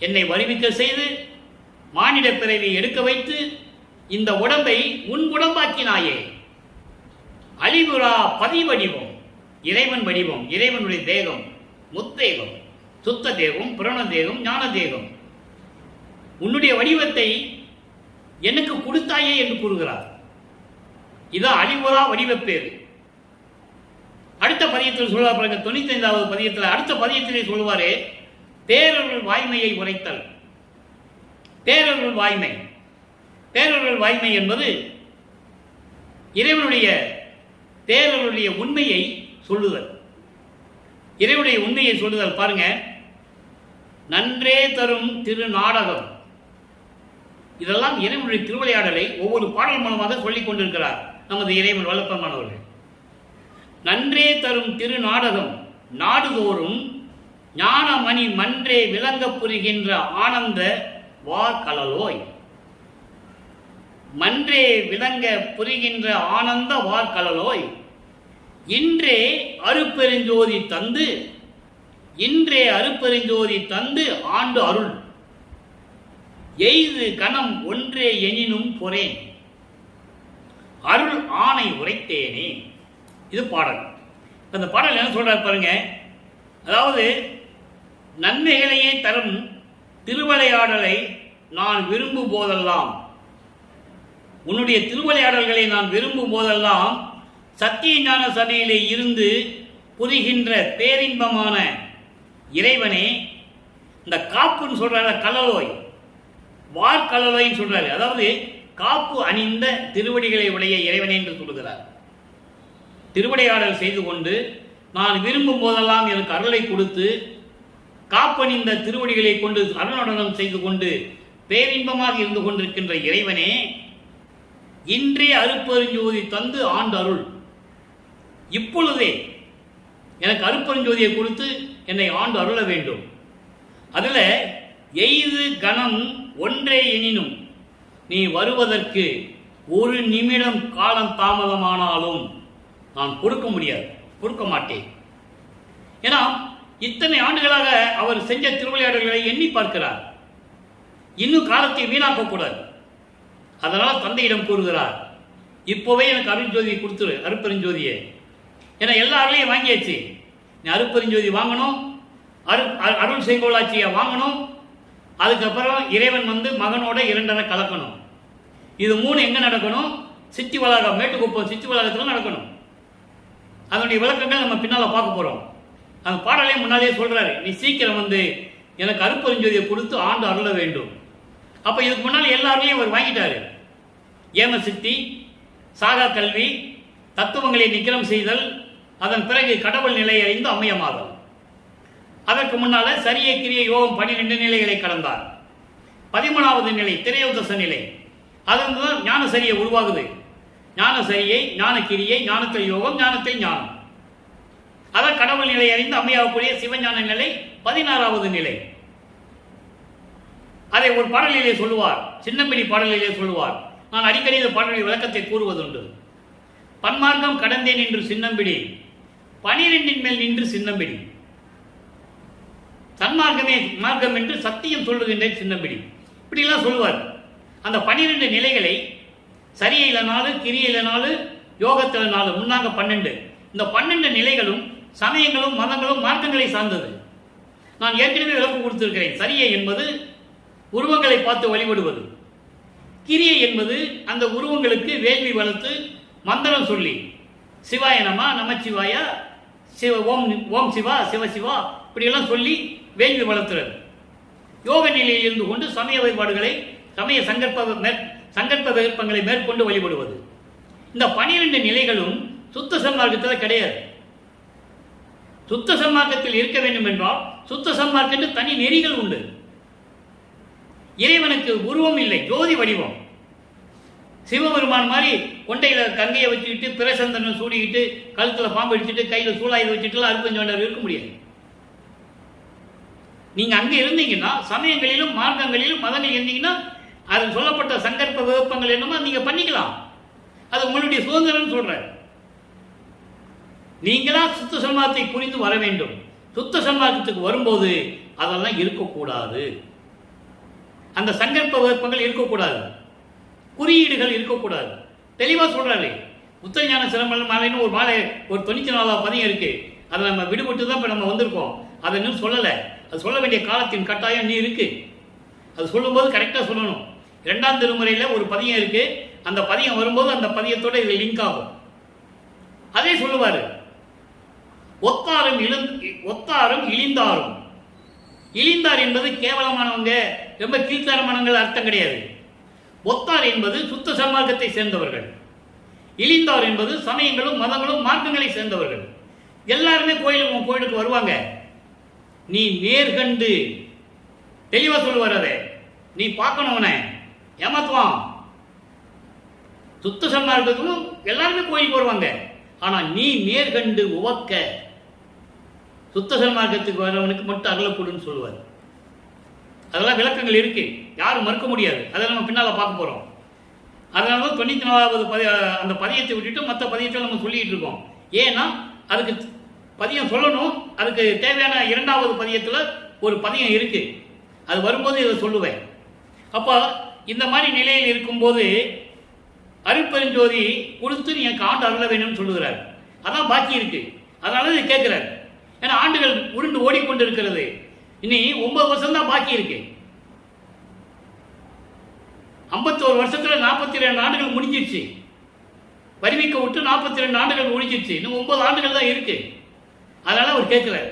என்னை வருவிக்க செய்து மானிட பிறவி எடுக்க வைத்து இந்த உடம்பை உன் உடம்பாக்கினாயே. அழிவுறா பதிவடிவம், இறைவன் வடிவம், இறைவனுடைய தேகம், முத்தேகம், சுத்த தேகம், புரண தேகம், ஞான தேகம். உன்னுடைய வடிவத்தை எனக்கு கொடுத்தாயே என்று கூறுகிறார். இதான் அழிவுறா வடிவப்பேறு. அடுத்த பதியத்தில் சொல்வார் பாருங்க, 95வது பதியத்தில் அடுத்த பதியத்திலே சொல்லுவாரு, பேரருள் வாய்மையை உரைத்தல். பேரருள் வாய்மை. பேரருள் வாய்மை என்பது இறைவனுடைய பேரருடைய உண்மையை சொல்லுதல். இறைவனுடைய உண்மையை சொல்லுதல். பாருங்க, நன்றே தரும் திருநாடகம். இதெல்லாம் இறைவனுடைய திருவிளையாடலை ஒவ்வொரு பாடல் மூலமாக சொல்லிக் கொண்டிருக்கிறார் நமது இறைவன் வல்லப்பெருமானவர்கள். நன்றே தரும் திருநாடகம் நாடுதோறும் ஞானமணி மன்றே விளங்க புரிகின்ற ஆனந்த வார்கலலோய். மன்றே விளங்க புரிகின்ற ஆனந்த வார்கலலோய். இன்றே அருட்பெருஞ்சோதி தந்து, இன்றே அருட்பெருஞ்சோதி தந்து ஆண்டு அருள் எய்து கணம் ஒன்றே எனினும் பொறேன் அருள் ஆணை உரைத்தேனே. இது பாடல். அந்த பாடல் என்ன சொல்றாரு பாருங்க, அதாவது நன்மைகளையே தரும் திருவிளையாடலை நான் விரும்பும் போதெல்லாம், உன்னுடைய திருவிளையாடல்களை நான் விரும்பும் போதெல்லாம் சத்திய ஞான சபையிலே இருந்து புரிகின்ற பேரின்பமான இறைவனே, இந்த காப்புன்னு சொல்றாரு, கலலோய் வார்கலலோய்ன்னு சொல்றாரு. அதாவது காப்பு அணிந்த திருவடிகளை உடைய இறைவனே என்று சொல்லுகிறார். திருவிளையாடல் செய்து கொண்டு நான் விரும்பும் போதெல்லாம் எனக்கு அருளை கொடுத்து காப்பணிந்த திருவடிகளை கொண்டு அருள்நடனம் செய்து கொண்டு பேரின்பமாக இருந்து கொண்டிருக்கின்ற இறைவனே, இன்றே அருட்பெருஞ்சோதி தந்து ஆண்டு அருள். இப்பொழுதே எனக்கு அருட்பெருஞ்சோதியை கொடுத்து என்னை ஆண்டு அருள வேண்டும். அதில் எய்து கணம் ஒன்றே எனினும், நீ வருவதற்கு ஒரு நிமிடம் காலம் தாமதமானாலும் நான் கொடுக்க முடியாது, கொடுக்க மாட்டேன். ஏன்னா இத்தனை ஆண்டுகளாக அவர் செஞ்ச திருவிளையாடல்களை எண்ணி பார்க்கிறார். இன்னும் காலத்தை வீணாக்கக்கூடாது. அதனால் தந்தையிடம் கூறுகிறார், இப்போவே எனக்கு அருட்ஜோதியை கொடுத்துரு, அருட்பெருஞ்சோதியை. ஏன்னா எல்லா அருளையும் வாங்கியாச்சு, நீ அருட்பெருஞ்சோதி வாங்கணும், அருள் செய்கோளாட்சியை வாங்கணும். அதுக்கப்புறம் இறைவன் வந்து மகனோட 2 கலக்கணும். இது 3 எங்க நடக்கணும்? சித்தி வளாகம், மேட்டுக்குப்பம் சித்தி வளாகத்தில் நடக்கணும். அதனுடைய விளக்கங்கள் நம்ம பின்னால பார்க்க போறோம். அந்த பாடலே முன்னாலே சொல்றாரு, நீ சீக்கிரம் வந்து எனக்கு அருட்பெருஞ்சோதியை கொடுத்து ஆண்டு அருள வேண்டும். அப்ப இதுக்கு முன்னால் எல்லாரையும் அவர் வாங்கிட்டாரு. ஏம சித்தி, சாகா கல்வி, தத்துவங்களை நிக்கிரம் செய்தல், அதன் பிறகு கடவுள் நிலை அறிந்து அம்மையமாதல். அதற்கு முன்னால சரிய கிரிய யோகம் 12 நிலைகளை கடந்தார். 13வது நிலை திரையோதச நிலை. அதுதான் ஞான சரியை உருவாகுது. ஞான சரியை, ஞான கிரியை, ஞானத்தில் யோகம், ஞானத்தில் ஞானம். அதான் கடவுள் நிலை அறிந்து அம்மையாகக்கூடிய சிவஞான நிலை 16வது நிலை. அதை ஒரு பாடலிலே சொல்லுவார், சின்னம்பிடி பாடலிலே சொல்லுவார். நான் அடிக்கடி இந்த பாடலின் விளக்கத்தை கூறுவதுண்டு. பன்மார்க்கம் கடந்தேன் என்று சின்னம்பிடி, 12 மேல் நின்று சின்னம்பிடி. சன்மார்க்கமே மார்க்கம் என்று சத்தியம் சொல்லுகின்றேன் சின்னம்பிடி, இப்படிலாம் சொல்லுவார். அந்த 12 நிலைகளை சரியில 4, கிரியில 4, யோகத்தில் 4, முன்னாங்க 12. இந்த 12 நிலைகளும் சமயங்களும் மதங்களும் மார்க்கங்களை சார்ந்தது. நான் ஏற்கனவே விளக்கம் கொடுத்திருக்கிறேன். சரியை என்பது உருவங்களை பார்த்து வழிபடுவது, கிரியை என்பது அந்த உருவங்களுக்கு வேள்வி வளர்த்து மந்திரம் சொல்லி சிவாய நம, நமச்சிவாய, ஓம் சிவா, சிவசிவா இப்படியெல்லாம் சொல்லி வேள்வி வளர்த்துறது. யோக நிலையில் இருந்து கொண்டு சமய வழிபாடுகளை, சமய சங்கற்ப விருப்பங்களை மேற்கொண்டு வழிபடுவது. இந்த 12 நிலைகளும் சுத்த சன்மார்க்கத்தில் கிடையாது. சுத்த சன்மார்க்கத்தில் இருக்க வேண்டும் என்றால் சுத்த சன்மார்க்க தனி நெறிகள் உண்டு. இறைவனுக்கு உருவம் இல்லை, ஜோதி வடிவம். சிவபெருமான் மாதிரி கொண்டையில கங்கையை வச்சுக்கிட்டு பிரசந்தனம் சூடிக்கிட்டு கழுத்துல பாம்பு அடிச்சுட்டு கையில சூழாயுத வச்சுட்டுலாம் அருப்பஞ்சோண்டர் இருக்க முடியாது. நீங்க அங்க இருந்தீங்கன்னா, சமயங்களிலும் மார்க்கங்களிலும் மதங்கள் இருந்தீங்கன்னா, அது சொல்லப்பட்ட சங்கற்ப விருப்பங்கள் என்னமோ நீங்க பண்ணிக்கலாம். அது உங்களுடைய சுதந்திரம் சொல்ற. நீங்களா சுத்த சன்மார்க்கத்தை புரிந்து வர வேண்டும். சுத்த சன்மார்க்கத்துக்கு வரும்போது அதெல்லாம் இருக்கக்கூடாது. அந்த சங்கற்ப விருப்பங்கள் இருக்கக்கூடாது, குறியீடுகள் இருக்கக்கூடாது. தெளிவா சொல்றாரு. உத்தரஞான சிரமம் மாலைன்னு ஒரு மாலை, ஒரு 94 பதியம் இருக்கு. அதை நம்ம விடுபட்டு தான் இப்ப நம்ம வந்திருக்கோம். அதை இன்னும் சொல்லலை. அது சொல்ல வேண்டிய காலத்தின் கட்டாயம் நீ இருக்கு. அது சொல்லும்போது கரெக்டா சொல்லணும். 2ஆம் திருமுறையில் ஒரு பதியம் இருக்கு. அந்த பதியம் வரும்போது அந்த பதியத்தோட இது லிங்க் ஆகும். அதே சொல்லுவாரு, ஒத்தாரும் இழிந்தாரும். இழிந்தார் என்பது கேவலமானவங்க, ரொம்ப கீழ்த்தரமானவங்கள் அர்த்தம் கிடையாது. ஒத்தார் என்பது சுத்த சன்மார்க்கத்தை சேர்ந்தவர்கள். இழிந்தார் என்பது சமயங்களும் மதங்களும் மார்க்கங்களை சேர்ந்தவர்கள். எல்லாருமே கோயிலுக்கு வருவாங்க. நீ நேர்கண்டு தெளிவா சொல்லுவார். அதை நீ பார்க்கணும், ஏமாத்துவான். சுத்த சன்மார்க்கத்துக்கும் எல்லாருமே கோயிலுக்கு வருவாங்க. ஆனா நீ நேர்கண்டு உவக்க சுத்த சன்மார்க்கத்துக்கு வரவனுக்கு மட்டும் அகலக்கூடுன்னு சொல்லுவார். அதெல்லாம் விளக்கங்கள் இருக்கு, யாரும் மறுக்க முடியாது. அதை நம்ம பின்னால பார்க்க போறோம். அதனால 94வது அந்த பதியத்தை விட்டுட்டு மற்ற பதியத்தை நம்ம சொல்லிட்டு இருக்கோம். ஏன்னா அதுக்கு பதியம் சொல்லணும். அதுக்கு தேவையான 2வது பதியத்துல ஒரு பதியம் இருக்கு. அது வரும்போது இதை சொல்லுவேன். அப்ப இந்த மாதிரி நிலையில் இருக்கும்போது அருட்பெருஞ்சோதி கொடுத்து நீ எனக்கு ஆண்டு அருள வேணும்னு சொல்லுகிறார். அதான் பாக்கி இருக்கு. அதனால இது கேட்கிறார். ஏன்னா ஆண்டுகள் உருண்டு ஓடிக்கொண்டு இருக்கிறது. இனி 9 வருஷம் தான் பாக்கி இருக்கு. 51 வருஷத்துல 42 ஆண்டுகள் முடிஞ்சிருச்சு. வருவிக்க விட்டு 42 ஆண்டுகள் முடிஞ்சிருச்சு. இன்னும் 9 ஆண்டுகள் தான் இருக்கு. அதனால அவர் கேட்கிறார்,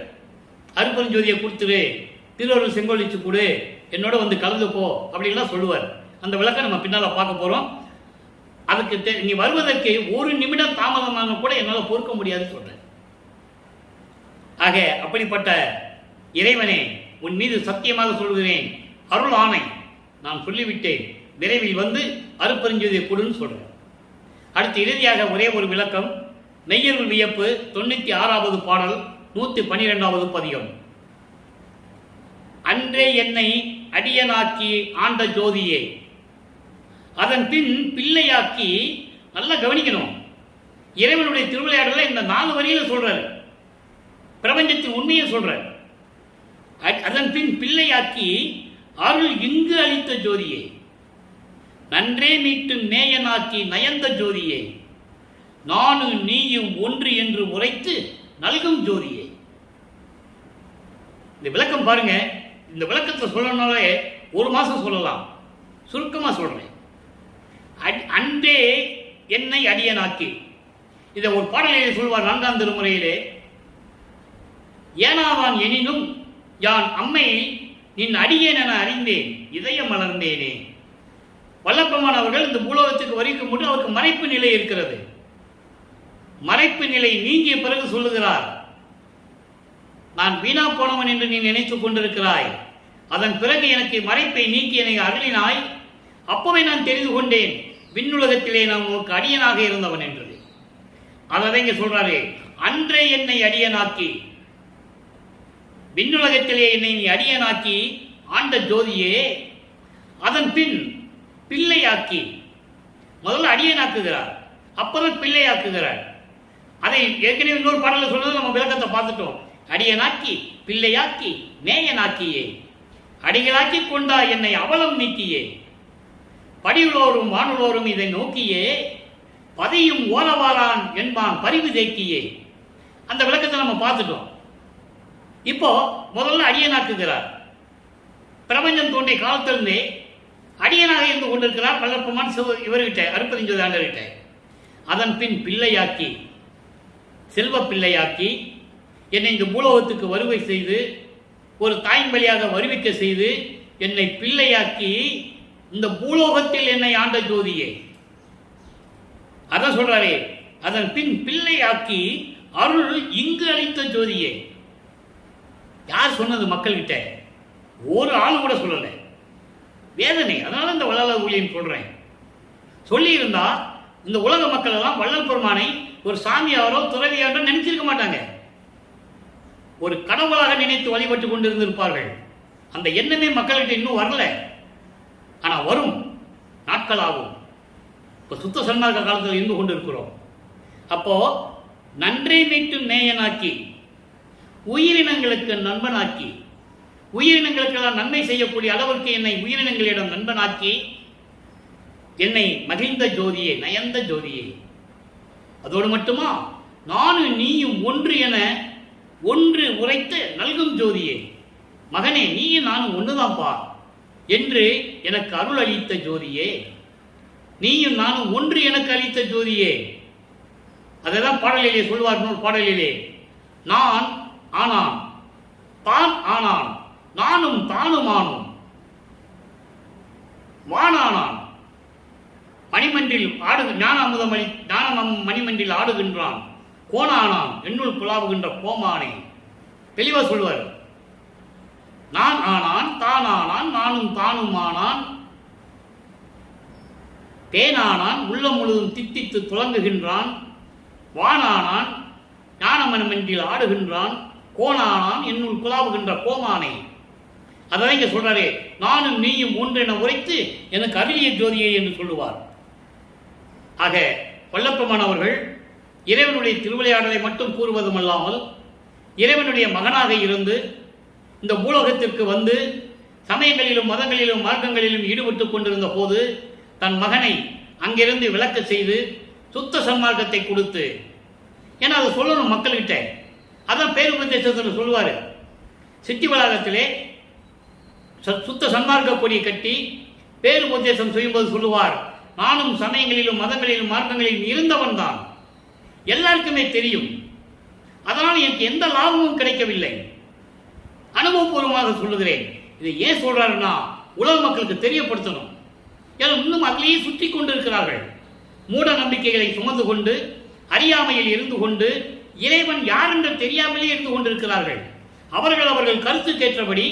அருட்பெருஞ்சோதியை கொடுத்துரு, திருவருள் செங்கோலிச்சு கொடு, என்னோட வந்து கலந்து போ அப்படின்லாம் சொல்லுவார். அந்த விளக்கம் நம்ம பின்னால பார்க்க போறோம். அதுக்கு நீ வருவதற்கு 1 நிமிடம் தாமதமாக கூட என்னால் பொறுக்க முடியாது சொல்றேன். ஆக அப்படிப்பட்ட இறைவனே, உன் மீது சத்தியமாக சொல்கிறேன், அருள் ஆணை, நான் சொல்லிவிட்டேன், விரைவில் வந்து அருட்பெருஞ்சோதியை கொடுன்னு சொல்றேன். அடுத்து இறுதியாக ஒரே ஒரு விளக்கம். மெய்யருள் வியப்பு 96வது பாடல் 112வது பதிகம். அன்றே என்னை அடியனாக்கி ஆண்ட ஜோதியே, அதன் பின் பிள்ளையாக்கி. நல்லா கவனிக்கணும். இறைவனுடைய திருவிளையாடல இந்த 4 வரியில சொல்றாரு. பிரபஞ்சத்தின் உண்மையை சொல்றாரு. அதன் பின் பிள்ளையாக்கி அருள் இங்கு அளித்த ஜோதியே, நன்றே மீட்டும் நேயனாக்கி நயந்த ஜோதியே, நானும் நீயும் ஒன்று என்று உரைத்து நல்கும் ஜோதியே. இந்த விளக்கம் பாருங்க. இந்த விளக்கத்தை சொல்லணும்னாலே 1 மாசம் சொல்லலாம். சுருக்கமா சொல்றேன். அன்றே என்னை அடியனாக்கி. இதை ஒரு பாடலிலே சொல்வார் 4ஆம் திருமுறையிலே. ஏனாவான் எனினும் யான் அம்மையை நின் அடியேன் என அறிந்தேன், இதயம் மலர்ந்தேனே. வல்லப்பெருமான் அவர்கள் இந்த பூலோகத்துக்கு வரைக்கும் முன்பு அவருக்கு மறைப்பு நிலை இருக்கிறது. மறைப்பு நிலை நீங்கிய பிறகு சொல்லுகிறார், நான் வீணா போனவன் என்று நீ நினைத்துக் கொண்டிருக்கிறாய். அதன் பிறகு எனக்கு மறைப்பை நீக்கி என்னை அருளினாய். அப்பவே நான் தெரிந்து கொண்டேன், விண்ணுலகத்திலே நான் உனக்கு அடியனாக இருந்தவன் என்று. அதை இங்க சொல்றாரு, அன்றே என்னை அடியனாக்கி, விண்ணுலகத்திலே என்னை நீ அடியனாக்கி ஆண்ட ஜோதியே, அதன் பின் பிள்ளையாக்கி. முதல்ல அடியனாக்குகிறார், அப்பதான் பிள்ளையாக்குகிறார். அதை ஏற்கனவே இன்னொரு பாடல சொன்னது நம்ம விளக்கத்தை பார்த்துட்டோம். அடியனாக்கி பிள்ளையாக்கி நேயனாக்கியே, அடிகளாக்கி கொண்டாய் என்னை அவலம் நீக்கியே, படியுளோரும் வானுளோரும் இதை நோக்கியே, பதியும் ஓலவாரான் என்பான் பரிவு தேக்கியே. அந்த விளக்கத்தை நம்ம பார்த்துட்டோம். இப்போ முதல்ல அடியனாக்குகிறார். பிரபஞ்சம் தோன்றிய காலத்திலிருந்தே அடியனாக இருந்து கொண்டிருக்கிறார் வல்லற்பெருமான் இவர்கிட்ட, அருட்பெருஞ்சோதி ஆண்டவர்கிட்ட. அதன் பின் பிள்ளையாக்கி, செல்வ பிள்ளையாக்கி, என்னை இந்த பூலோகத்துக்கு வருகை செய்து ஒரு தாயின் வழியாக வருவிக்க செய்து என்னை பிள்ளையாக்கி இந்த பூலோகத்தில் என்னை ஆண்ட ஜோதியே. அதான் சொல்றாரே, அதன் பின் பிள்ளையாக்கி அருள் இங்கு அளித்த ஜோதியே. யார் சொன்னது? மக்கள்கிட்ட ஒரு ஆள் கூட சொல்லலை. வேதனை. அதனால இந்த வள்ளலார் ஊழியன் சொல்றேன். சொல்லி இருந்தா இந்த உலக மக்கள் எல்லாம் வள்ளல் பெருமானை ஒரு சாமியாரோ துறவியாரோ நினைச்சிருக்க மாட்டாங்க. ஒரு கடவுளாக நினைத்து வழிபட்டு கொண்டிருந்திருப்பார்கள். அந்த எண்ணமே மக்கள்கிட்ட இன்னும் வரல. ஆனா வரும், நாட்கள் ஆகும். இப்போ சுத்த சன்மார்க்க காலத்தில் இருந்து கொண்டிருக்கிறோம். அப்போ நன்றை மீட்டு நேயனாக்கி, உயிரினங்களுக்கு நண்பனாக்கி, உயிரினங்களுக்கெல்லாம் நன்மை செய்யக்கூடிய அளவிற்கு என்னை உயிரினங்களிடம் நண்பனாக்கி, என்னை மகிழ்ந்த ஜோதியே, நயந்த ஜோதியே. அதோடு மட்டுமா, நானும் நீயும் ஒன்று என ஒன்று உரைத்து நல்கும் ஜோதியே. மகனே, நீயும் நானும் ஒன்றுதான்ப்பா என்று எனக்கு அருள் அளித்த ஜோதியே. நீயும் நானும் ஒன்று எனக்கு அளித்த ஜோதியே. அதைதான் பாடலிலே சொல்வார். பாடலிலே நான் ஆனான், தான் ஆனான், நானும் தானும் ஆனும், வானானான், மணிமன்றில் ஞான அமுதமணி மணிமன்றில் ஆடுகின்றான், கோணானான் என்னுள் புலாவுகின்ற கோமானே. தெளிவா சொல்வார். நான் ஆனான், தான் ஆனான், நானும் தானும் ஆனான், தேனானான், உள்ளம் முழுதும் தித்தித்து துளங்குகின்றான், வானானான், ஞானமணிமன்றில் ஆடுகின்றான், கோணானான் என்னுள் குலாவுகின்ற கோமானே. அதான் இங்க சொல்றாரே, நானும் நீயும் ஒன்றென உரைத்து எனக்கு அருளிய ஜோதியே என்று சொல்லுவார். ஆக வல்லப்பெருமான் அவர்கள் இறைவனுடைய திருவிளையாடலை மட்டும் கூறுவதும் அல்லாமல் இறைவனுடைய மகனாக இருந்து இந்த பூலோகத்திற்கு வந்து சமயங்களிலும் மதங்களிலும் மார்க்கங்களிலும் ஈடுபட்டு கொண்டிருந்த போது தன் மகனை அங்கிருந்து விளக்க செய்து சுத்த சன்மார்க்கத்தை கொடுத்து, ஏன்னா அதை சொல்லணும் மக்கள்கிட்ட. அதான் பேருபதேசத்தில் சொல்லுவார். சித்தி வளாகத்திலே சுத்த சன்மார்க்க கொடியை கட்டி பேருபதேசம் செய்யும்போது சொல்லுவார், நானும் சமயங்களிலும் மதங்களிலும் மார்க்கங்களிலும் இருந்தவன் தான், எல்லாருக்குமே தெரியும், அதனால் எனக்கு எந்த லாபமும் கிடைக்கவில்லை, அனுபவபூர்வமாக சொல்லுகிறேன். இதை ஏன் சொல்றாருன்னா உலக மக்களுக்கு தெரியப்படுத்தணும். ஏன்னா இன்னும் அதிலேயே சுற்றி கொண்டிருக்கிறார்கள். மூட நம்பிக்கைகளை சுமந்து கொண்டு அறியாமையில் இருந்து கொண்டு இறைவன் யார் என்று தெரியாமலே இருந்து கொண்டிருக்கிறார்கள். அவர்கள் கருத்துக்கேற்றபடி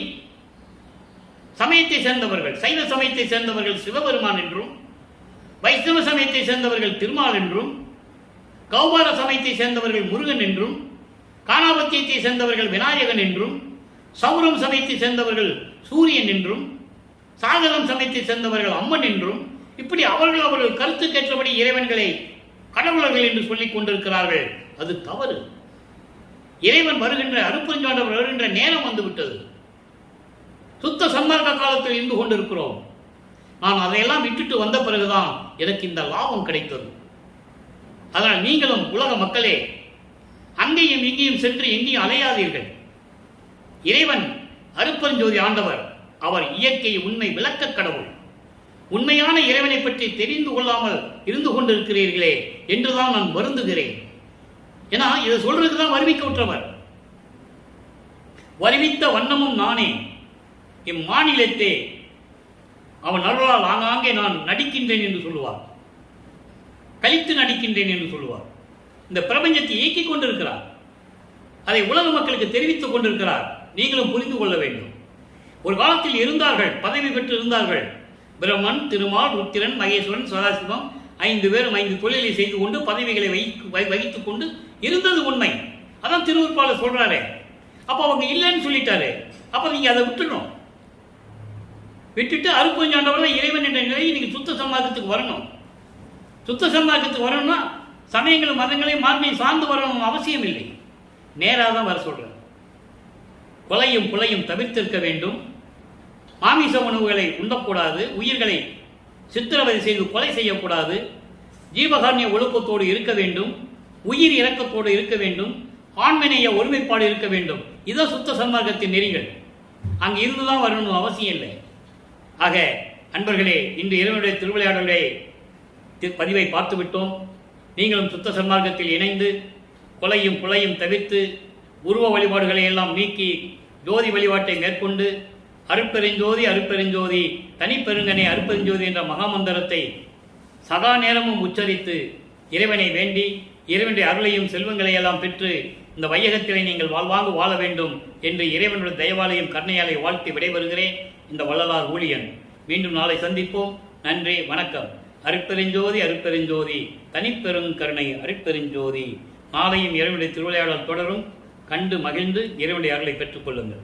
சமயத்தை சேர்ந்தவர்கள், சைவ சமயத்தை சேர்ந்தவர்கள் சிவபெருமான் என்றும், வைஷ்ணவ சமயத்தை சேர்ந்தவர்கள் திருமால் என்றும், கௌபார சமயத்தை சேர்ந்தவர்கள் முருகன் என்றும், காணாபத்தியத்தை சேர்ந்தவர்கள் விநாயகன் என்றும், சௌரம் சமயத்தை சேர்ந்தவர்கள் சூரியன் என்றும், சாகரம் சமயத்தை சேர்ந்தவர்கள் அம்மன் என்றும், இப்படி அவர்கள் கருத்துக்கேற்றபடி இறைவன்களை கடவுளர்கள் என்று சொல்லிக் கொண்டிருக்கிறார்கள். அது தவறு. இறைவன் வருகின்ற அருட்பெருஞ்சாண்டவர் வருகின்ற நேரம் வந்துவிட்டது. சுத்த சன்மார்க்க காலத்தில் இருந்து கொண்டிருக்கிறோம். நான் அதையெல்லாம் விட்டுட்டு வந்த பிறகுதான் எனக்கு இந்த லாபம் கிடைத்தது. அதனால் நீங்களும் உலக மக்களே அங்கேயும் இங்கேயும் சென்று எங்கேயும் அலையாதீர்கள். இறைவன் அருட்பெருஞ்சோதி ஆண்டவர், அவர் இயற்கை உண்மை விளக்க கடவுள். உண்மையான இறைவனை பற்றி தெரிந்து கொள்ளாமல் இருந்து கொண்டிருக்கிறீர்களே என்றுதான் நான் வருந்துகிறேன். ஏன்னா இதை சொல்றதுக்கு தான் வருவிக்க விட்டவர். வருவித்த வண்ணமும் நானே, இம்மாநிலத்தே அவன் அருளால் ஆங்காங்கே நான் நடிக்கின்றேன் என்று சொல்லுவார், கழித்து நடிக்கின்றேன் என்று சொல்லுவார். இந்த பிரபஞ்சத்தை இயக்கிக் கொண்டிருக்கிறார், அதை உலக மக்களுக்கு தெரிவித்துக் கொண்டிருக்கிறார். நீங்களும் புரிந்து கொள்ள வேண்டும். ஒரு காலத்தில் இருந்தார்கள், பதவி பெற்று இருந்தார்கள். பிரம்மன், திருமால், ருத்திரன், மகேஸ்வரன், சதாசிவம் 5 பேரும் 5 தொழிலை செய்து கொண்டு பதவிகளை வகித்துக் கொண்டு இருந்தது உண்மை. அதான் திருவருட்பாளர் சொல்றாரு. அப்ப அவங்க இல்லைன்னு சொல்லிட்டாரு. அப்ப நீங்க அதை விட்டுணும். விட்டுட்டு அருட்பெருஞ்சாண்டவர் தான் இறைவன் என்ற நிலையை நீங்க சுத்த சன்மார்க்கத்துக்கு வரணும். சுத்த சன்மார்க்கத்துக்கு வரணும்னா சமயங்களும் மதங்களையும் மார்மையும் சார்ந்து வரணும் அவசியம் இல்லை. நேராக தான் வர சொல்றேன். கொலையும் புலையும் தவிர்த்திருக்க வேண்டும். மாமிச உணவுகளை உண்ணக்கூடாது. உயிர்களை சித்திரவதை செய்து கொலை செய்யக்கூடாது. ஜீவகாரண்ய ஒழுக்கத்தோடு இருக்க வேண்டும். உயிர் இரக்கத்தோடு இருக்க வேண்டும். ஆண்மநேய ஒருமைப்பாடு இருக்க வேண்டும். இதோ சுத்த சன்மார்க்கத்தின் நெறிகள். அங்கு இருந்துதான் வரணும் அவசியம் இல்லை. ஆக அன்பர்களே, இன்று இறைவனுடைய திருவிளையாடலுடைய பதிவை பார்த்து விட்டோம். நீங்களும் சுத்த சன்மார்க்கத்தில் இணைந்து கொலையும் புலையும் தவிர்த்து உருவ வழிபாடுகளை எல்லாம் நீக்கி ஜோதி வழிபாட்டை மேற்கொண்டு அருட்பெருஞ்சோதி அருட்பெருஞ்சோதி தனிப்பெருங்கனை அருட்பெருஞ்சோதி என்ற மகாமந்திரத்தை சதா நேரமும் உச்சரித்து இறைவனை வேண்டி இறைவனுடைய அருளையும் செல்வங்களை எல்லாம் பெற்று இந்த வையகத்திலே நீங்கள் வாழ்வாங்கு வாழ வேண்டும் என்று இறைவனுடைய தயவாலையும் கருணையாலை வாழ்த்தி விடைபெறுகிறேன். இந்த வள்ளலார் ஊழியன். மீண்டும் நாளை சந்திப்போம். நன்றி, வணக்கம். அருட்பெருஞ்சோதி அருட்பெருஞ்சோதி தனிப்பெருங்கருணை அருட்பெருஞ்சோதி. நாளையும் இறைவனுடைய திருவிளையாடல் தொடரும். கண்டு மகிழ்ந்து இறைவனுடைய அருளை பெற்றுக் கொள்ளுங்கள்.